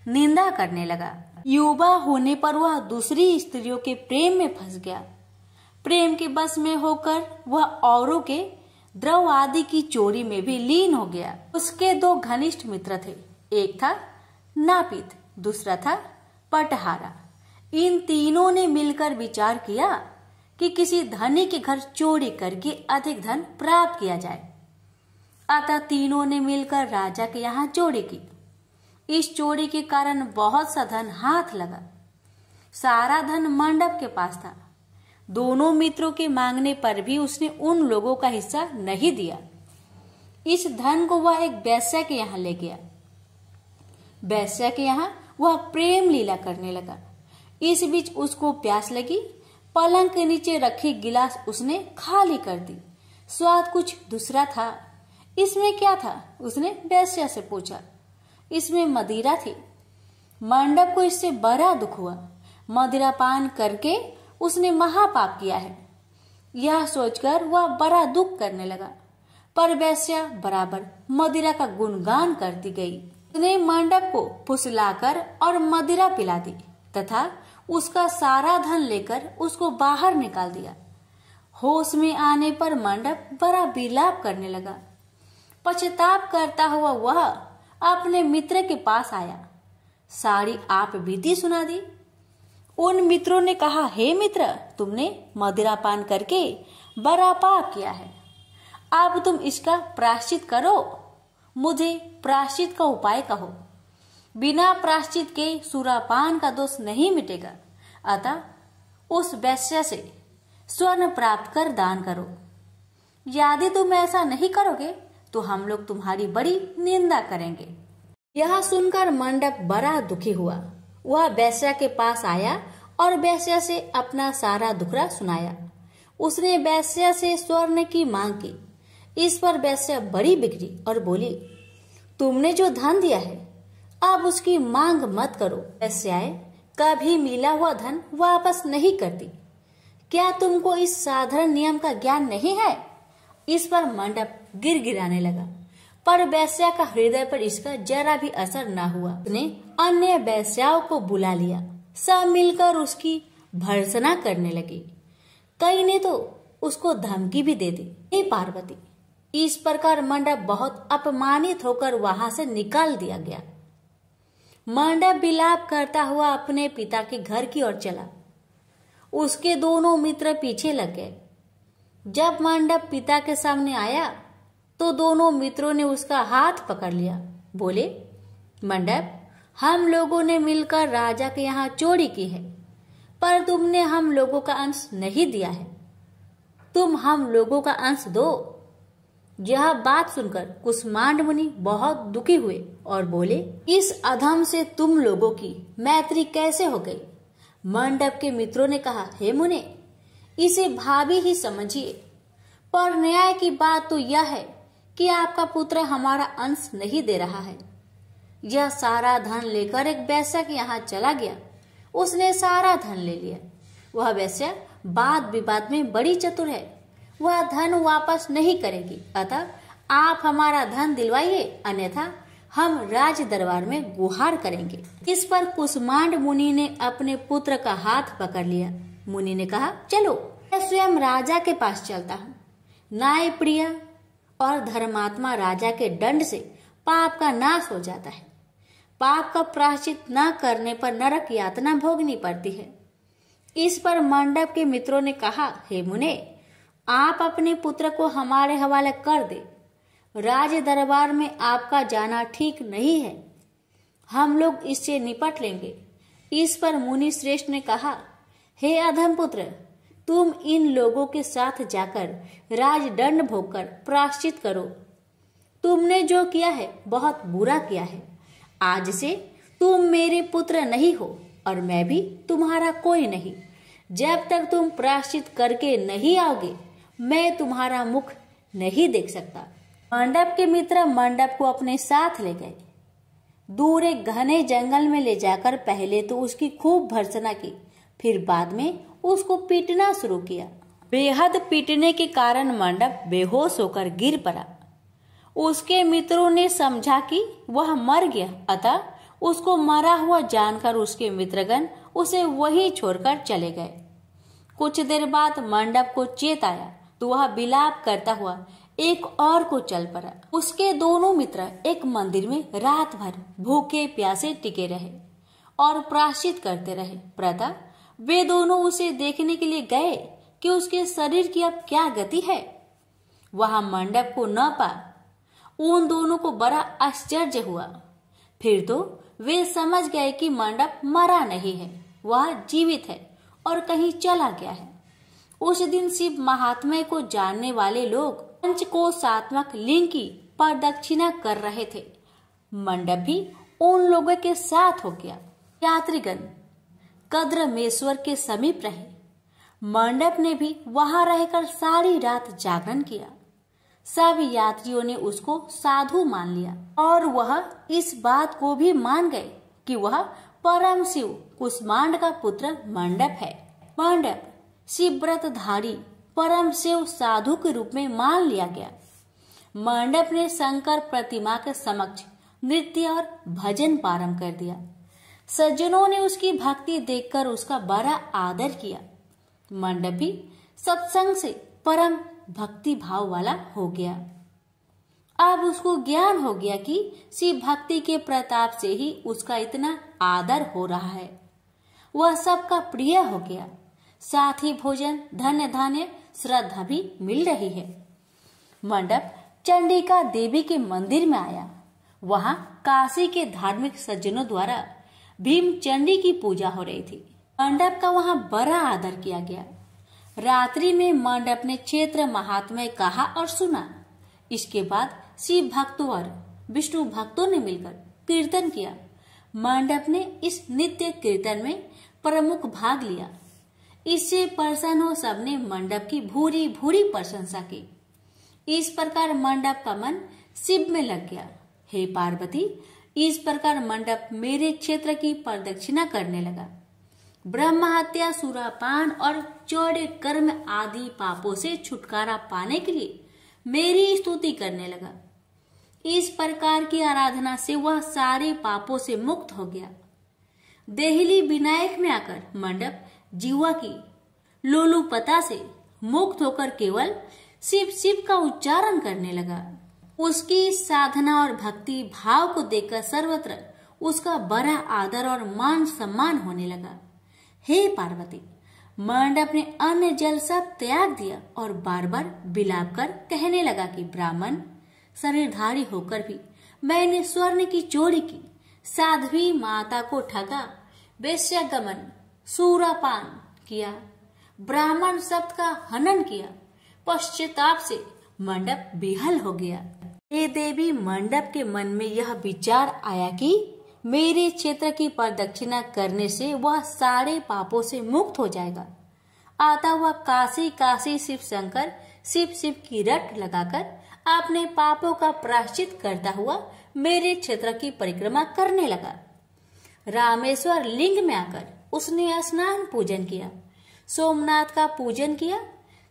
निंदा करने लगा। युवा होने पर वह दूसरी स्त्रियों के प्रेम में फंस गया। प्रेम के बस में होकर वह औरों के द्रव आदि की चोरी में भी लीन हो गया। उसके दो घनिष्ठ मित्र थे, एक था नापित, दूसरा था पटहारा। इन तीनों ने मिलकर विचार किया कि किसी धनी के घर चोरी करके अधिक धन प्राप्त किया जाए। अतः तीनों ने मिलकर राजा के यहाँ चोरी की। इस चोरी के कारण बहुत सा धन हाथ लगा। सारा धन मंडप के पास था। दोनों मित्रों के मांगने पर भी उसने उन लोगों का हिस्सा नहीं दिया। इस धन को वह एक वेश्या के यहाँ ले गया। वेश्या के यहाँ वह प्रेम लीला करने लगा। इस बीच उसको प्यास लगी। पलंग के नीचे रखी गिलास उसने खाली कर दी। स्वाद कुछ दूसरा था। इसमें क्या था? उसने वेश्या से पूछा। इसमें मदिरा थी। मंडप को इससे बड़ा दुख हुआ। मदिरा पान करके उसने महापाप किया है, यह सोचकर वह बड़ा दुख करने लगा। पर वेश्या बराबर मदिरा का गुणगान करती गई। उसने मंडप को फुसलाकर और मदिरा पिला दी तथा उसका सारा धन लेकर उसको बाहर निकाल दिया। होश में आने पर मंडप बड़ा विलाप करने लगा। पश्चाताप करता हुआ वह अपने मित्र के पास आया। सारी आप बीती सुना दी। उन मित्रों ने कहा, हे मित्र, तुमने मदिरा पान करके बड़ा पाप किया है। अब तुम इसका प्रायश्चित करो। मुझे प्रायश्चित का उपाय कहो। बिना प्रायश्चित के सुरापान का दोष नहीं मिटेगा। अतः उस वेश्या से स्वर्ण प्राप्त कर दान करो। यदि तुम ऐसा नहीं करोगे तो हम लोग तुम्हारी बड़ी निंदा करेंगे। यह सुनकर मंडप बड़ा दुखी हुआ। वह वेश्या के पास आया और वेश्या से अपना सारा दुखड़ा सुनाया। उसने वेश्या से स्वर्ण की मांग की। इस पर वेश्या बड़ी बिगड़ी और बोली, तुमने जो धन दिया है अब उसकी मांग मत करो। वेश्याएं कभी मिला हुआ धन वापस नहीं करती। क्या तुमको इस साधारण नियम का ज्ञान नहीं है? इस पर मंडप गिड़गिड़ाने लगा, पर वेश्या का हृदय पर इसका जरा भी असर न हुआ। उसने अन्य वेश्याओं को बुला लिया। सब मिलकर उसकी भर्त्सना करने लगी। कई ने तो उसको धमकी भी दे दी। हे पार्वती, इस प्रकार मंडप बहुत अपमानित होकर वहां से निकाल दिया गया। मंडप विलाप करता हुआ अपने पिता के घर की ओर चला। उसके दोनों मित्र पीछे लग गए। जब मंडप पिता के सामने आया तो दोनों मित्रों ने उसका हाथ पकड़ लिया। बोले, मंडप, हम लोगों ने मिलकर राजा के यहाँ चोरी की है, पर तुमने हम लोगों का अंश नहीं दिया है। तुम हम लोगों का अंश दो। यह बात सुनकर कुष्मांड मुनि बहुत दुखी हुए और बोले, इस अधम से तुम लोगों की मैत्री कैसे हो गई? मंडप के मित्रों ने कहा, हे मुने, इसे भाभी ही समझिए, पर न्याय की बात तो यह है कि आपका पुत्र हमारा अंश नहीं दे रहा है। यह सारा धन लेकर एक वेश्या के यहाँ चला गया। उसने सारा धन ले लिया। वह वेश्या वाद विवाद में बड़ी चतुर है। वह धन वापस नहीं करेगी। अतः आप हमारा धन दिलवाइए, अन्यथा हम राज दरबार में गुहार करेंगे। इस पर कुष्मांड मुनि ने अपने पुत्र का हाथ पकड़ लिया। मुनि ने कहा, चलो मैं स्वयं राजा के पास चलता हूँ। न्याय प्रिय और धर्मात्मा राजा के दंड से पाप का नाश हो जाता है। पाप का प्रायश्चित न करने पर नरक यातना भोगनी पड़ती है। इस पर मंडप के मित्रों ने कहा, हे मुने, आप अपने पुत्र को हमारे हवाले कर दे। राज दरबार में आपका जाना ठीक नहीं है। हम लोग इससे निपट लेंगे। इस पर मुनि श्रेष्ठ ने कहा, हे अधम पुत्र, तुम इन लोगों के साथ जाकर राजदंड भोगकर प्रायश्चित करो। तुमने जो किया है बहुत बुरा किया है। आज से तुम मेरे पुत्र नहीं हो और मैं भी तुम्हारा कोई नहीं। जब तक तुम प्रायश्चित करके नहीं आओगे, मैं तुम्हारा मुख नहीं देख सकता। मंडप के मित्र मंडप को अपने साथ ले गए। दूर एक घने जंगल में ले जाकर पहले तो उसकी खूब भर्त्सना की, फिर बाद में उसको पीटना शुरू किया। बेहद पीटने के कारण मंडप बेहोश होकर गिर पड़ा। उसके मित्रों ने समझा कि वह मर गया, अतः उसको मरा हुआ जानकर उसके मित्रगण उसे वहीं छोड़कर चले गए। कुछ देर बाद मंडप को चेत आया तो वह विलाप करता हुआ एक और को चल पड़ा। उसके दोनों मित्र एक मंदिर में रात भर भूखे प्यासे टिके रहे और प्रायश्चित करते रहे। प्रातः वे दोनों उसे देखने के लिए गए कि उसके शरीर की अब क्या गति है। वहां मंडप को न पा उन दोनों को बड़ा आश्चर्य हुआ। फिर तो वे समझ गए कि मंडप मरा नहीं है, वह जीवित है और कहीं चला गया है। उस दिन शिव महात्म्य को जानने वाले लोग पंचकोशात्मक लिंग की प्रदक्षिणा कर रहे थे। मंडप भी उन लोगों के साथ हो गया। यात्रीगण कद्रमेश्वर के समीप रहे। मंडप ने भी वहां रहकर सारी रात जागरण किया। सब यात्रियों ने उसको साधु मान लिया और वह इस बात को भी मान गए कि वह परम शिव कुष्मांड का पुत्र मंडप है। मंडप शिवव्रतधारी परम शिव साधु के रूप में मान लिया गया। मंडप ने शंकर प्रतिमा के समक्ष नृत्य और भजन प्रारंभ कर दिया। सज्जनों ने उसकी भक्ति देखकर उसका बड़ा आदर किया। मंडप भी सत्संग से परम भक्ति भाव वाला हो गया। अब उसको ज्ञान हो गया कि शिव भक्ति के प्रताप से ही उसका इतना आदर हो रहा है। वह सबका प्रिय हो गया। साथ ही भोजन, धन्य धान्य, श्रद्धा भी मिल रही है। मंडप चंडिका देवी के मंदिर में आया। वहां काशी के धार्मिक सज्जनों द्वारा भीम चंडी की पूजा हो रही थी। मंडप का वहां बड़ा आदर किया गया। रात्रि में मंडप ने क्षेत्र महात्म्य कहा और सुना। इसके बाद शिव भक्तों और विष्णु भक्तों ने मिलकर कीर्तन किया। मंडप ने इस नित्य कीर्तन में प्रमुख भाग लिया। इससे प्रसन्न हो सबने मंडप की भूरी भूरी प्रशंसा की। इस प्रकार मंडप का मन शिव में लग गया। हे पार्वती, इस प्रकार मंडप मेरे क्षेत्र की प्रदक्षिणा करने लगा। ब्रह्म हत्या, सुरापान और चौड़े कर्म आदि पापों से छुटकारा पाने के लिए मेरी स्तुति करने लगा। इस प्रकार की आराधना से वह सारे पापों से मुक्त हो गया। देहली विनायक में आकर मंडप जीवा की लोलुपता से मुक्त होकर केवल शिव शिव का उच्चारण करने लगा। उसकी साधना और भक्ति भाव को देखकर सर्वत्र उसका बड़ा आदर और मान सम्मान होने लगा। हे पार्वती, मंडप ने अन्न जल सब त्याग दिया और बार बार विलाप कर कहने लगा कि ब्राह्मण शरीरधारी होकर भी मैंने स्वर्ण की चोरी की, साध्वी माता को ठगा, वेश्यागमन, सूरापान किया, ब्राह्मण शब्द का हनन किया। पश्चाताप से मंडप बेहाल हो गया। हे देवी, मंडप के मन में यह विचार आया कि मेरे क्षेत्र की प्रदक्षिणा करने से वह सारे पापों से मुक्त हो जाएगा। अतः वह काशी काशी शिव शंकर शिव शिव की रट लगाकर अपने पापों का प्रायश्चित करता हुआ मेरे क्षेत्र की परिक्रमा करने लगा। रामेश्वर लिंग में आकर उसने स्नान पूजन किया, सोमनाथ का पूजन किया,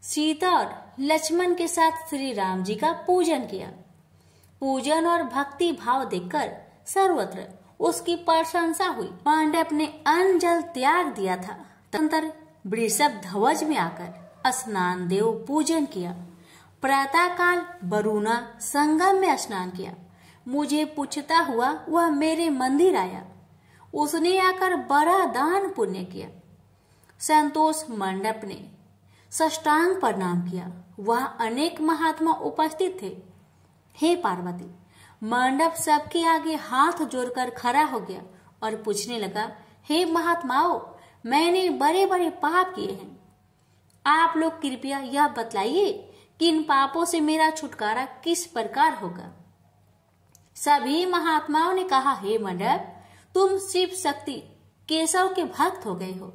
सीता और लक्ष्मण के साथ श्री राम जी का पूजन किया। पूजन और भक्ति भाव देखकर सर्वत्र उसकी प्रशंसा हुई। मंडप ने अन्न जल त्याग दिया था। तदनंतर वृषभ ध्वज में आकर स्नान देव पूजन किया। प्रातः काल वरुणा संगम में स्नान किया। मुझे पूछता हुआ वह मेरे मंदिर आया। उसने आकर बड़ा दान पुण्य किया। संतोष मंडप ने साष्टांग प्रणाम किया। वह अनेक महात्मा उपस्थित थे। हे पार्वती, मंडप सबके आगे हाथ जोड़कर खड़ा हो गया और पूछने लगा, हे महात्माओं, मैंने बड़े बड़े पाप किए हैं। आप लोग कृपया यह बतलाइए कि इन पापों से मेरा छुटकारा किस प्रकार होगा। सभी महात्माओं ने कहा, हे मंडप, तुम शिव शक्ति केशव के भक्त हो गए हो।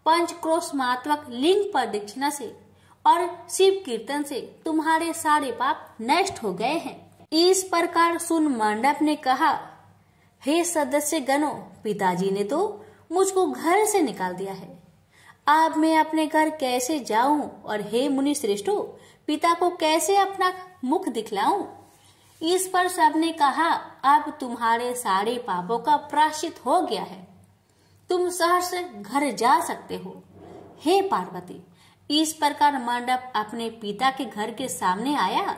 पंचक्रोशमात्मक लिंग प्रदक्षिणा से और शिव कीर्तन से तुम्हारे सारे पाप नष्ट हो गए हैं। इस प्रकार सुन मंडप ने कहा, हे सदस्य गणों, पिताजी ने तो मुझको घर से निकाल दिया है। अब मैं अपने घर कैसे जाऊं और हे मुनि श्रेष्ठों, पिता को कैसे अपना मुख दिखलाऊं। इस पर सबने कहा, अब तुम्हारे सारे पापों का प्रायश्चित हो गया है, तुम सहर्ष घर जा सकते हो। हे पार्वती, इस प्रकार मंडप अपने पिता के घर के सामने आया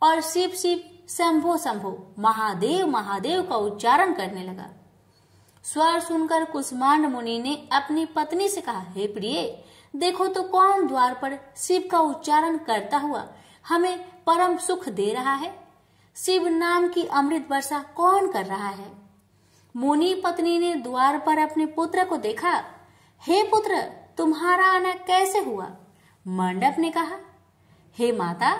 और शिव शिव शंभो शंभो महादेव महादेव का उच्चारण करने लगा। स्वर सुनकर कुष्मांड मुनि ने अपनी पत्नी से कहा, हे प्रिय, देखो तो कौन द्वार पर शिव का उच्चारण करता हुआ हमें परम सुख दे रहा है। शिव नाम की अमृत वर्षा कौन कर रहा है। मुनि पत्नी ने द्वार पर अपने पुत्र को देखा। हे पुत्र, तुम्हारा आना कैसे हुआ। मंडप ने कहा, हे माता,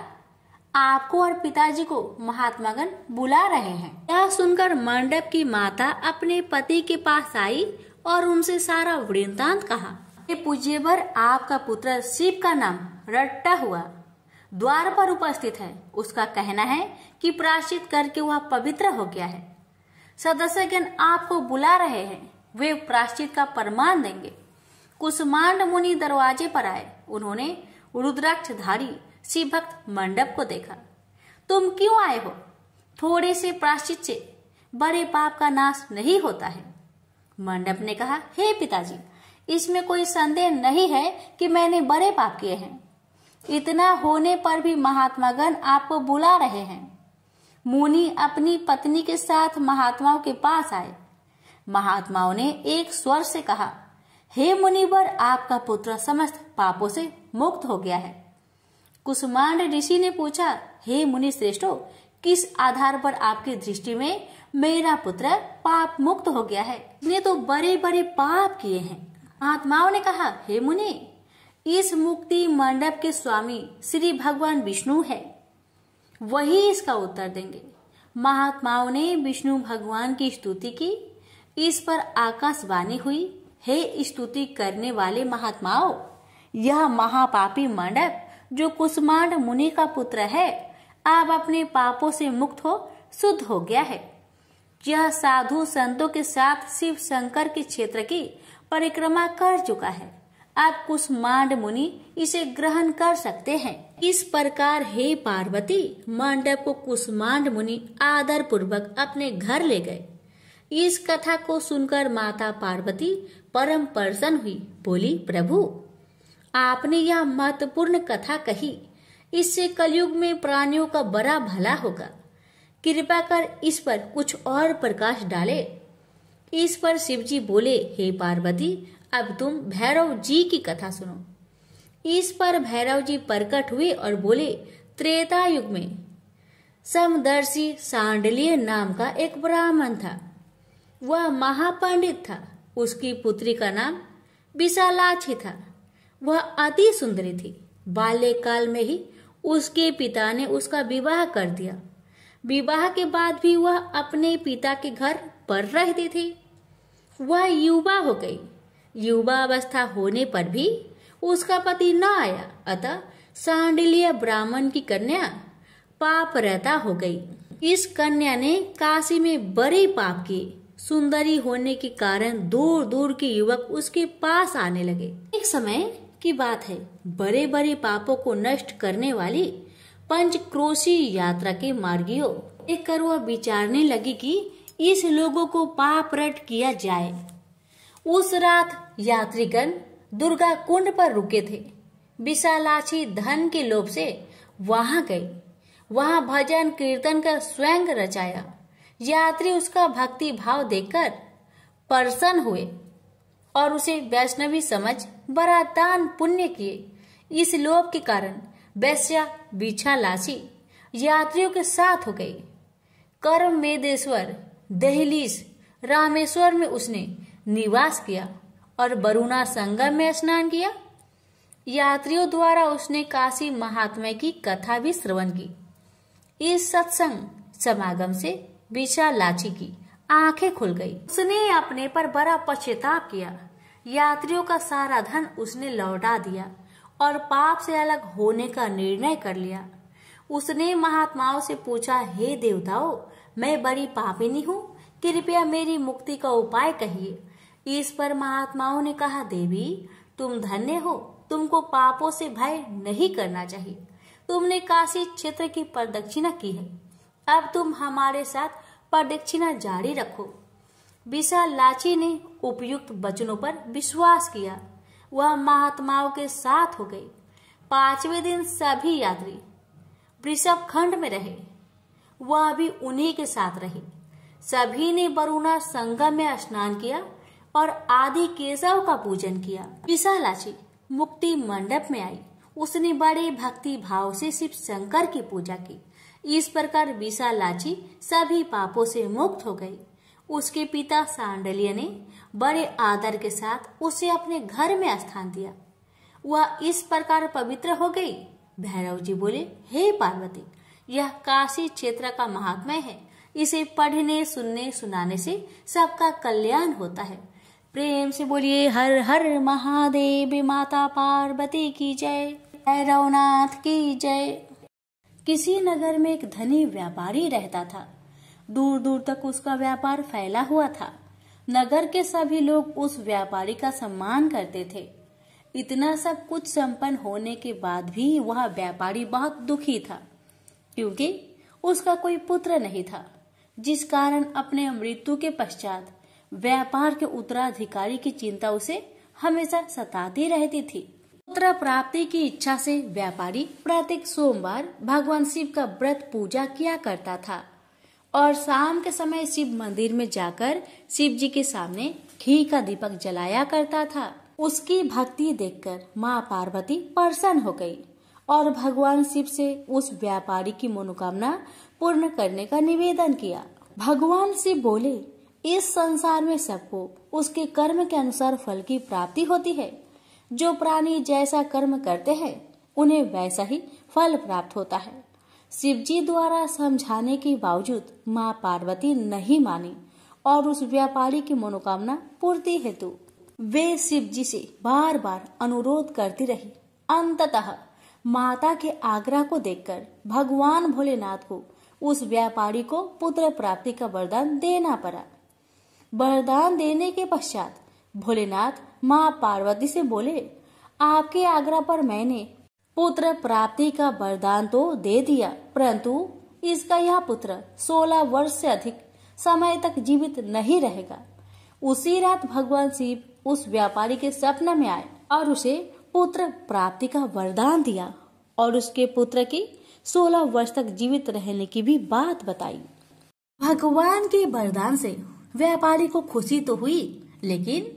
आपको और पिताजी को महात्मागण बुला रहे हैं। यह सुनकर मंडप की माता अपने पति के पास आई और उनसे सारा वृत्तांत कहा। हे पूज्यवर, आपका पुत्र शिव का नाम रट्टा हुआ द्वार पर उपस्थित है। उसका कहना है कि प्रायश्चित करके वह पवित्र हो गया है। सदस्यगण आपको बुला रहे हैं, वे प्रायश्चित का प्रमाण देंगे। कुष्मांड मुनि दरवाजे पर आए। उन्होंने रुद्राक्षधारी शिव भक्त मंडप को देखा। तुम क्यों आए हो। थोड़े से प्रायश्चित से बड़े पाप का नाश नहीं होता है। मंडप ने कहा, हे पिताजी, इसमें कोई संदेह नहीं है कि मैंने बड़े पाप किए हैं। इतना होने पर भी महात्मागण आपको बुला रहे हैं। मुनि अपनी पत्नी के साथ महात्माओं के पास आए। महात्माओं ने एक स्वर से कहा, हे मुनिवर, आपका पुत्र समस्त पापों से मुक्त हो गया है। कुष्मांड ऋषि ने पूछा, हे मुनि श्रेष्ठों, किस आधार पर आपकी दृष्टि में मेरा पुत्र पाप मुक्त हो गया है। इसने तो बड़े बड़े पाप किए हैं। महात्माओं ने कहा, हे मुनि, इस मुक्ति मंडप के स्वामी श्री भगवान विष्णु है, वही इसका उत्तर देंगे। महात्माओं ने विष्णु भगवान की स्तुति की। इस पर आकाशवाणी हुई, हे स्तुति करने वाले महात्माओं, यह महापापी मंडप जो कुष्मांड मुनि का पुत्र है, अब अपने पापों से मुक्त हो शुद्ध हो गया है। यह साधु संतों के साथ शिव शंकर के क्षेत्र की परिक्रमा कर चुका है। अब कुष्मांड मुनि इसे ग्रहण कर सकते हैं। इस प्रकार हे पार्वती, मंडप को कुष्मांड मुनि आदर पूर्वक अपने घर ले गए। इस कथा को सुनकर माता पार्वती परम प्रसन्न हुई। बोली, प्रभु, आपने यह महत्वपूर्ण कथा कही, इससे कलयुग में प्राणियों का बड़ा भला होगा। कृपा कर इस पर कुछ और प्रकाश डाले। इस पर शिवजी बोले, हे पार्वती, अब तुम भैरव जी की कथा सुनो। इस पर भैरव जी प्रकट हुए और बोले, त्रेता युग में समदर्शी सांडलिय नाम का एक ब्राह्मण था। वह महापंडित था। उसकी पुत्री का नाम विशालाक्षी था। वह अति सुंदरी थी। बाल्यकाल में ही उसके पिता ने उसका विवाह कर दिया। विवाह के बाद भी वह अपने पिता के घर पर रहती थी। वह युवा हो गई। युवा अवस्था होने पर भी उसका पति न आया, अतः सांडिल्य ब्राह्मण की कन्या पाप रहता हो गई। इस कन्या ने काशी में बड़े पाप किए। सुंदरी होने के कारण दूर दूर के युवक उसके पास आने लगे। एक समय की बात है, बड़े बड़े पापों को नष्ट करने वाली पंचक्रोशी यात्रा के मार्गियों देखकर वह विचारने लगी कि इस लोगों को पाप रट किया जाए। उस रात यात्रीगण दुर्गा कुंड पर रुके थे। विशालाक्षी धन के लोभ से वहां गई। वहां भजन कीर्तन का स्वयं रचाया। यात्री उसका भक्ति भाव देखकर प्रसन्न हुए और उसे वैष्णवी समझ बड़ा दान पुण्य किए। इस लोभ के कारण वैश्या विशालाक्षी यात्रियों के साथ हो गई। कर्म मेदेश्वर दहलीज रामेश्वर में उसने निवास किया और वरुणा संगम में स्नान किया। यात्रियों द्वारा उसने काशी महात्म्य की कथा भी श्रवण की। इस सत्संग समागम से विशालाक्षी की आंखें खुल गई। उसने अपने पर बड़ा पश्चाताप किया। यात्रियों का सारा धन उसने लौटा दिया और पाप से अलग होने का निर्णय कर लिया। उसने महात्माओं से पूछा, हे देवताओं, मैं बड़ी पापिनी हूँ, कृपया मेरी मुक्ति का उपाय कहिए। इस पर महात्माओं ने कहा, देवी तुम धन्य हो, तुमको पापों से भय नहीं करना चाहिए। तुमने काशी क्षेत्र की प्रदक्षिणा की है, अब तुम हमारे साथ प्रदक्षिणा जारी रखो। विशालाक्षी ने उपयुक्त वचनों पर विश्वास किया। वह महात्माओं के साथ हो गई। 5वें दिन सभी यात्री वृषभ खंड में रहे। वह भी उन्हीं के साथ रही। सभी ने वरुणा संगम में स्नान किया और आदि केशव का पूजन किया। विशालाक्षी मुक्ति मंडप में आई। उसने बड़े भक्ति भाव से शिव शंकर की पूजा की। इस प्रकार विशालाक्षी सभी पापों से मुक्त हो गई। उसके पिता सांडिल्य ने बड़े आदर के साथ उसे अपने घर में स्थान दिया। वह इस प्रकार पवित्र हो गई। भैरव जी बोले, हे पार्वती, यह काशी क्षेत्र का महात्म्य है। इसे पढ़ने सुनने सुनाने से सबका कल्याण होता है। प्रेम से बोलिए हर हर महादेव। माता पार्वती की जय। भैरवनाथ की जय। किसी नगर में एक धनी व्यापारी रहता था। दूर दूर तक उसका व्यापार फैला हुआ था। नगर के सभी लोग उस व्यापारी का सम्मान करते थे। इतना सब कुछ संपन्न होने के बाद भी वह व्यापारी बहुत दुखी था, क्योंकि उसका कोई पुत्र नहीं था, जिस कारण अपने मृत्यु के पश्चात व्यापार के उत्तराधिकारी की चिंता उसे हमेशा सताती रहती थी। पुत्र प्राप्ति की इच्छा से व्यापारी प्रत्येक सोमवार भगवान शिव का व्रत पूजा किया करता था और शाम के समय शिव मंदिर में जाकर शिव जी के सामने घी का दीपक जलाया करता था। उसकी भक्ति देखकर माँ पार्वती प्रसन्न हो गई और भगवान शिव से उस व्यापारी की मनोकामना पूर्ण करने का निवेदन किया। भगवान शिव बोले, इस संसार में सबको उसके कर्म के अनुसार फल की प्राप्ति होती है। जो प्राणी जैसा कर्म करते हैं उन्हें वैसा ही फल प्राप्त होता है। शिव जी द्वारा समझाने के बावजूद माँ पार्वती नहीं मानी और उस व्यापारी की मनोकामना पूर्ति हेतु वे शिव जी से बार बार अनुरोध करती रही। अंततः माता के आग्रह को देखकर भगवान भोलेनाथ को उस व्यापारी को पुत्र प्राप्ति का वरदान देना पड़ा। वरदान देने के पश्चात भोलेनाथ माँ पार्वती से बोले, आपके आग्रह पर मैंने पुत्र प्राप्ति का वरदान तो दे दिया, परंतु इसका यह पुत्र 16 वर्ष से अधिक समय तक जीवित नहीं रहेगा। उसी रात भगवान शिव उस व्यापारी के सपने में आए और उसे पुत्र प्राप्ति का वरदान दिया और उसके पुत्र की 16 वर्ष तक जीवित रहने की भी बात बताई। भगवान के वरदान से व्यापारी को खुशी तो हुई, लेकिन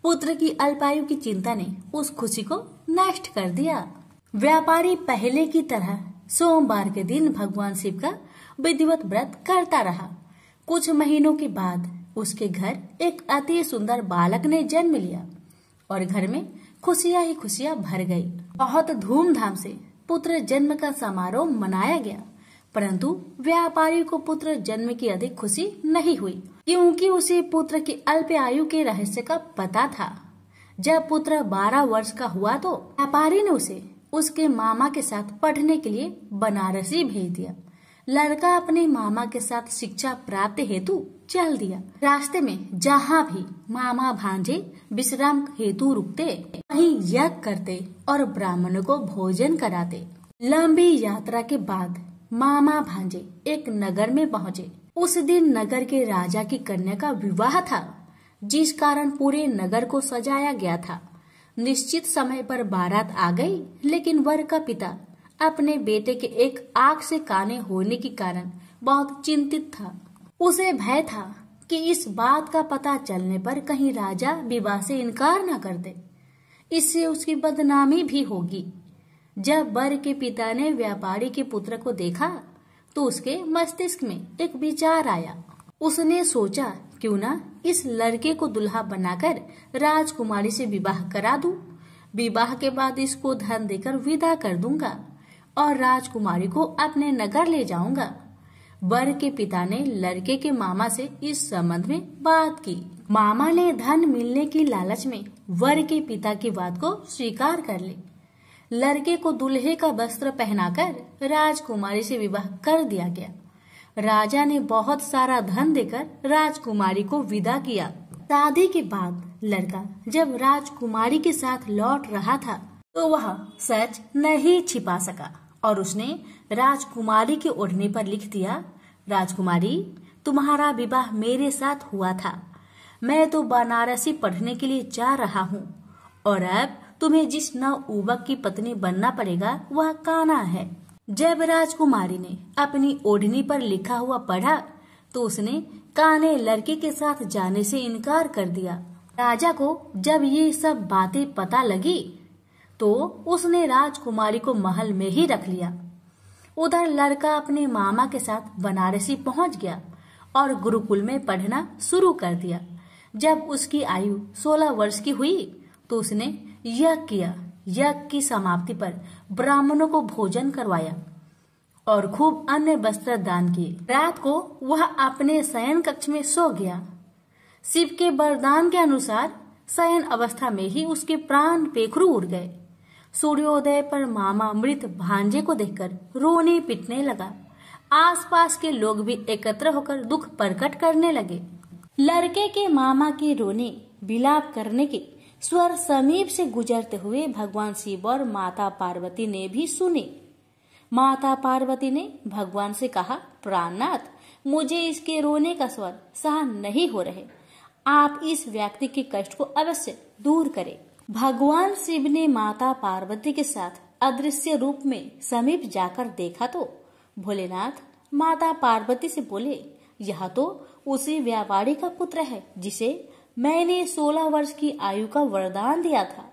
पुत्र की अल्पायु की चिंता ने उस खुशी को नष्ट कर दिया। व्यापारी पहले की तरह सोमवार के दिन भगवान शिव का विधिवत व्रत करता रहा। कुछ महीनों के बाद उसके घर एक अति सुंदर बालक ने जन्म लिया और घर में खुशियां ही खुशियां भर गई। बहुत धूमधाम से पुत्र जन्म का समारोह मनाया गया, परंतु व्यापारी को पुत्र जन्म की अधिक खुशी नहीं हुई, क्योंकि उसे पुत्र की अल्प आयु के रहस्य का पता था। जब पुत्र 12 वर्ष का हुआ तो व्यापारी ने उसे उसके मामा के साथ पढ़ने के लिए बनारसी भेज दिया। लड़का अपने मामा के साथ शिक्षा प्राप्त हेतु चल दिया। रास्ते में जहाँ भी मामा भांजे विश्राम हेतु रुकते, वहीं यज्ञ करते और ब्राह्मणों को भोजन कराते। लंबी यात्रा के बाद मामा भांजे एक नगर में पहुँचे। उस दिन नगर के राजा की कन्या का विवाह था, जिस कारण पूरे नगर को सजाया गया था। निश्चित समय पर बारात आ गई, लेकिन वर का पिता अपने बेटे के एक आंख से काने होने के कारण बहुत चिंतित था। उसे भय था कि इस बात का पता चलने पर कहीं राजा विवाह से इनकार न कर दे, इससे उसकी बदनामी भी होगी। जब वर के पिता ने व्यापारी के पुत्र को देखा तो उसके मस्तिष्क में एक विचार आया। उसने सोचा, क्यों ना इस लड़के को दुल्हा बनाकर राजकुमारी से विवाह करा दूं। विवाह के बाद इसको धन देकर विदा कर दूंगा और राजकुमारी को अपने नगर ले जाऊंगा। वर के पिता ने लड़के के मामा से इस संबंध में बात की। मामा ने धन मिलने की लालच में वर के पिता की बात को स्वीकार कर ली। लड़के को दूल्हे का वस्त्र पहनाकर राजकुमारी से विवाह कर दिया गया। राजा ने बहुत सारा धन देकर राजकुमारी को विदा किया। शादी के बाद लड़का जब राजकुमारी के साथ लौट रहा था तो वह सच नहीं छिपा सका और उसने राजकुमारी के ओढ़ने पर लिख दिया, राजकुमारी, तुम्हारा विवाह मेरे साथ हुआ था। मैं तो बनारसी पढ़ने के लिए जा रहा हूँ और अब तुम्हें जिस नवयुवक की पत्नी बनना पड़ेगा वह कान्हा है। जब राजकुमारी ने अपनी ओढ़नी पर लिखा हुआ पढ़ा तो उसने कान्हे लड़के के साथ जाने से इनकार कर दिया। राजा को जब ये सब बातें पता लगी तो उसने राजकुमारी को महल में ही रख लिया। उधर लड़का अपने मामा के साथ बनारसी पहुंच गया और गुरुकुल में पढ़ना शुरू कर दिया। जब उसकी आयु 16 वर्ष की हुई तो उसने यज्ञ किया। यज्ञ की समाप्ति पर ब्राह्मणों को भोजन करवाया और खूब अन्य वस्त्र दान किए। रात को वह अपने शयन कक्ष में सो गया। शिव के वरदान के अनुसार शयन अवस्था में ही उसके प्राण पेखरू उड़ गए। सूर्योदय पर मामा मृत भांजे को देखकर रोने पिटने लगा। आसपास के लोग भी एकत्र होकर दुख प्रकट करने लगे। लड़के के मामा के रोने विलाप करने के स्वर समीप से गुजरते हुए भगवान शिव और माता पार्वती ने भी सुने। माता पार्वती ने भगवान से कहा, प्राणनाथ, मुझे इसके रोने का स्वर सहन नहीं हो रहे, आप इस व्यक्ति के कष्ट को अवश्य दूर करें। भगवान शिव ने माता पार्वती के साथ अदृश्य रूप में समीप जाकर देखा तो भोलेनाथ माता पार्वती से बोले, यह तो उसी व्यापारी का पुत्र है जिसे मैंने 16 वर्ष की आयु का वरदान दिया था।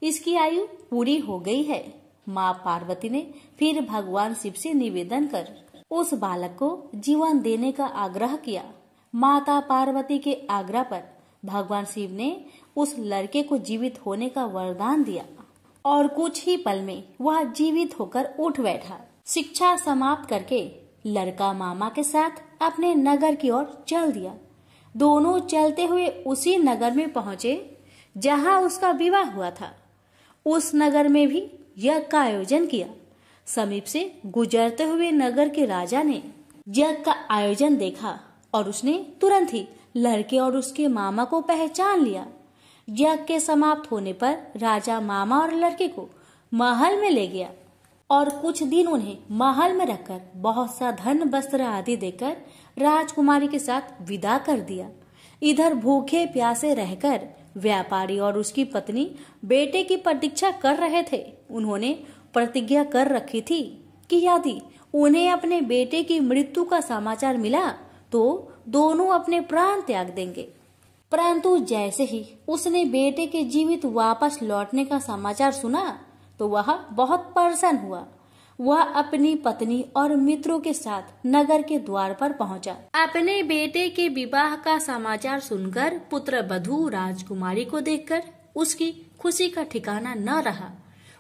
इसकी आयु पूरी हो गई है। माँ पार्वती ने फिर भगवान शिव से निवेदन कर उस बालक को जीवन देने का आग्रह किया। माता पार्वती के आग्रह पर भगवान शिव ने उस लड़के को जीवित होने का वरदान दिया और कुछ ही पल में वह जीवित होकर उठ बैठा। शिक्षा समाप्त करके लड़का मामा के साथ अपने नगर की ओर चल दिया। दोनों चलते हुए उसी नगर में पहुंचे जहां उसका विवाह हुआ था। उस नगर में भी यज्ञ का आयोजन किया। समीप से गुजरते हुए नगर के राजा ने यज्ञ का आयोजन देखा और उसने तुरंत ही लड़के और उसके मामा को पहचान लिया। यज्ञ के समाप्त होने पर राजा मामा और लड़के को महल में ले गया और कुछ दिन उन्हें महल में रखकर बहुत सा धन वस्त्र आदि देकर राजकुमारी के साथ विदा कर दिया। इधर भूखे प्यासे रहकर व्यापारी और उसकी पत्नी बेटे की प्रतीक्षा कर रहे थे। उन्होंने प्रतिज्ञा कर रखी थी कि यदि उन्हें अपने बेटे की मृत्यु का समाचार मिला तो दोनों अपने प्राण त्याग देंगे। परंतु जैसे ही उसने बेटे के जीवित वापस लौटने का समाचार सुना तो वह बहुत परेशान हुआ। वह अपनी पत्नी और मित्रों के साथ नगर के द्वार पर पहुंचा। अपने बेटे के विवाह का समाचार सुनकर पुत्र वधू राजकुमारी को देखकर उसकी खुशी का ठिकाना न रहा।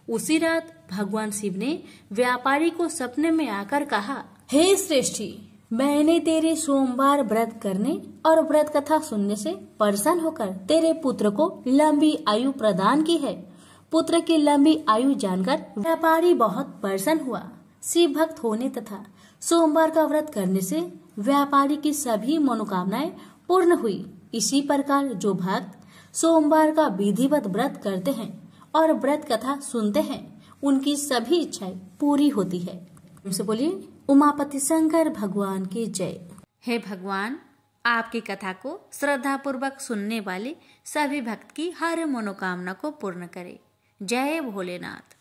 उसी रात भगवान शिव ने व्यापारी को सपने में आकर कहा, हे श्रेष्ठी, मैंने तेरे सोमवार व्रत करने और व्रत कथा सुनने से प्रसन्न होकर तेरे पुत्र को लंबी आयु प्रदान की है। पुत्र की लंबी आयु जानकर व्यापारी बहुत प्रसन्न हुआ। शिव भक्त होने तथा सोमवार का व्रत करने से व्यापारी की सभी मनोकामनाएं पूर्ण हुई। इसी प्रकार जो भक्त सोमवार का विधिवत व्रत करते हैं और व्रत कथा सुनते हैं, उनकी सभी इच्छाएं पूरी होती है। उनसे बोलिए, उमापति शंकर भगवान की जय। हे भगवान, आपकी कथा को श्रद्धा पूर्वक सुनने वाले सभी भक्त की हर मनोकामना को पूर्ण करे। जय भोलेनाथ।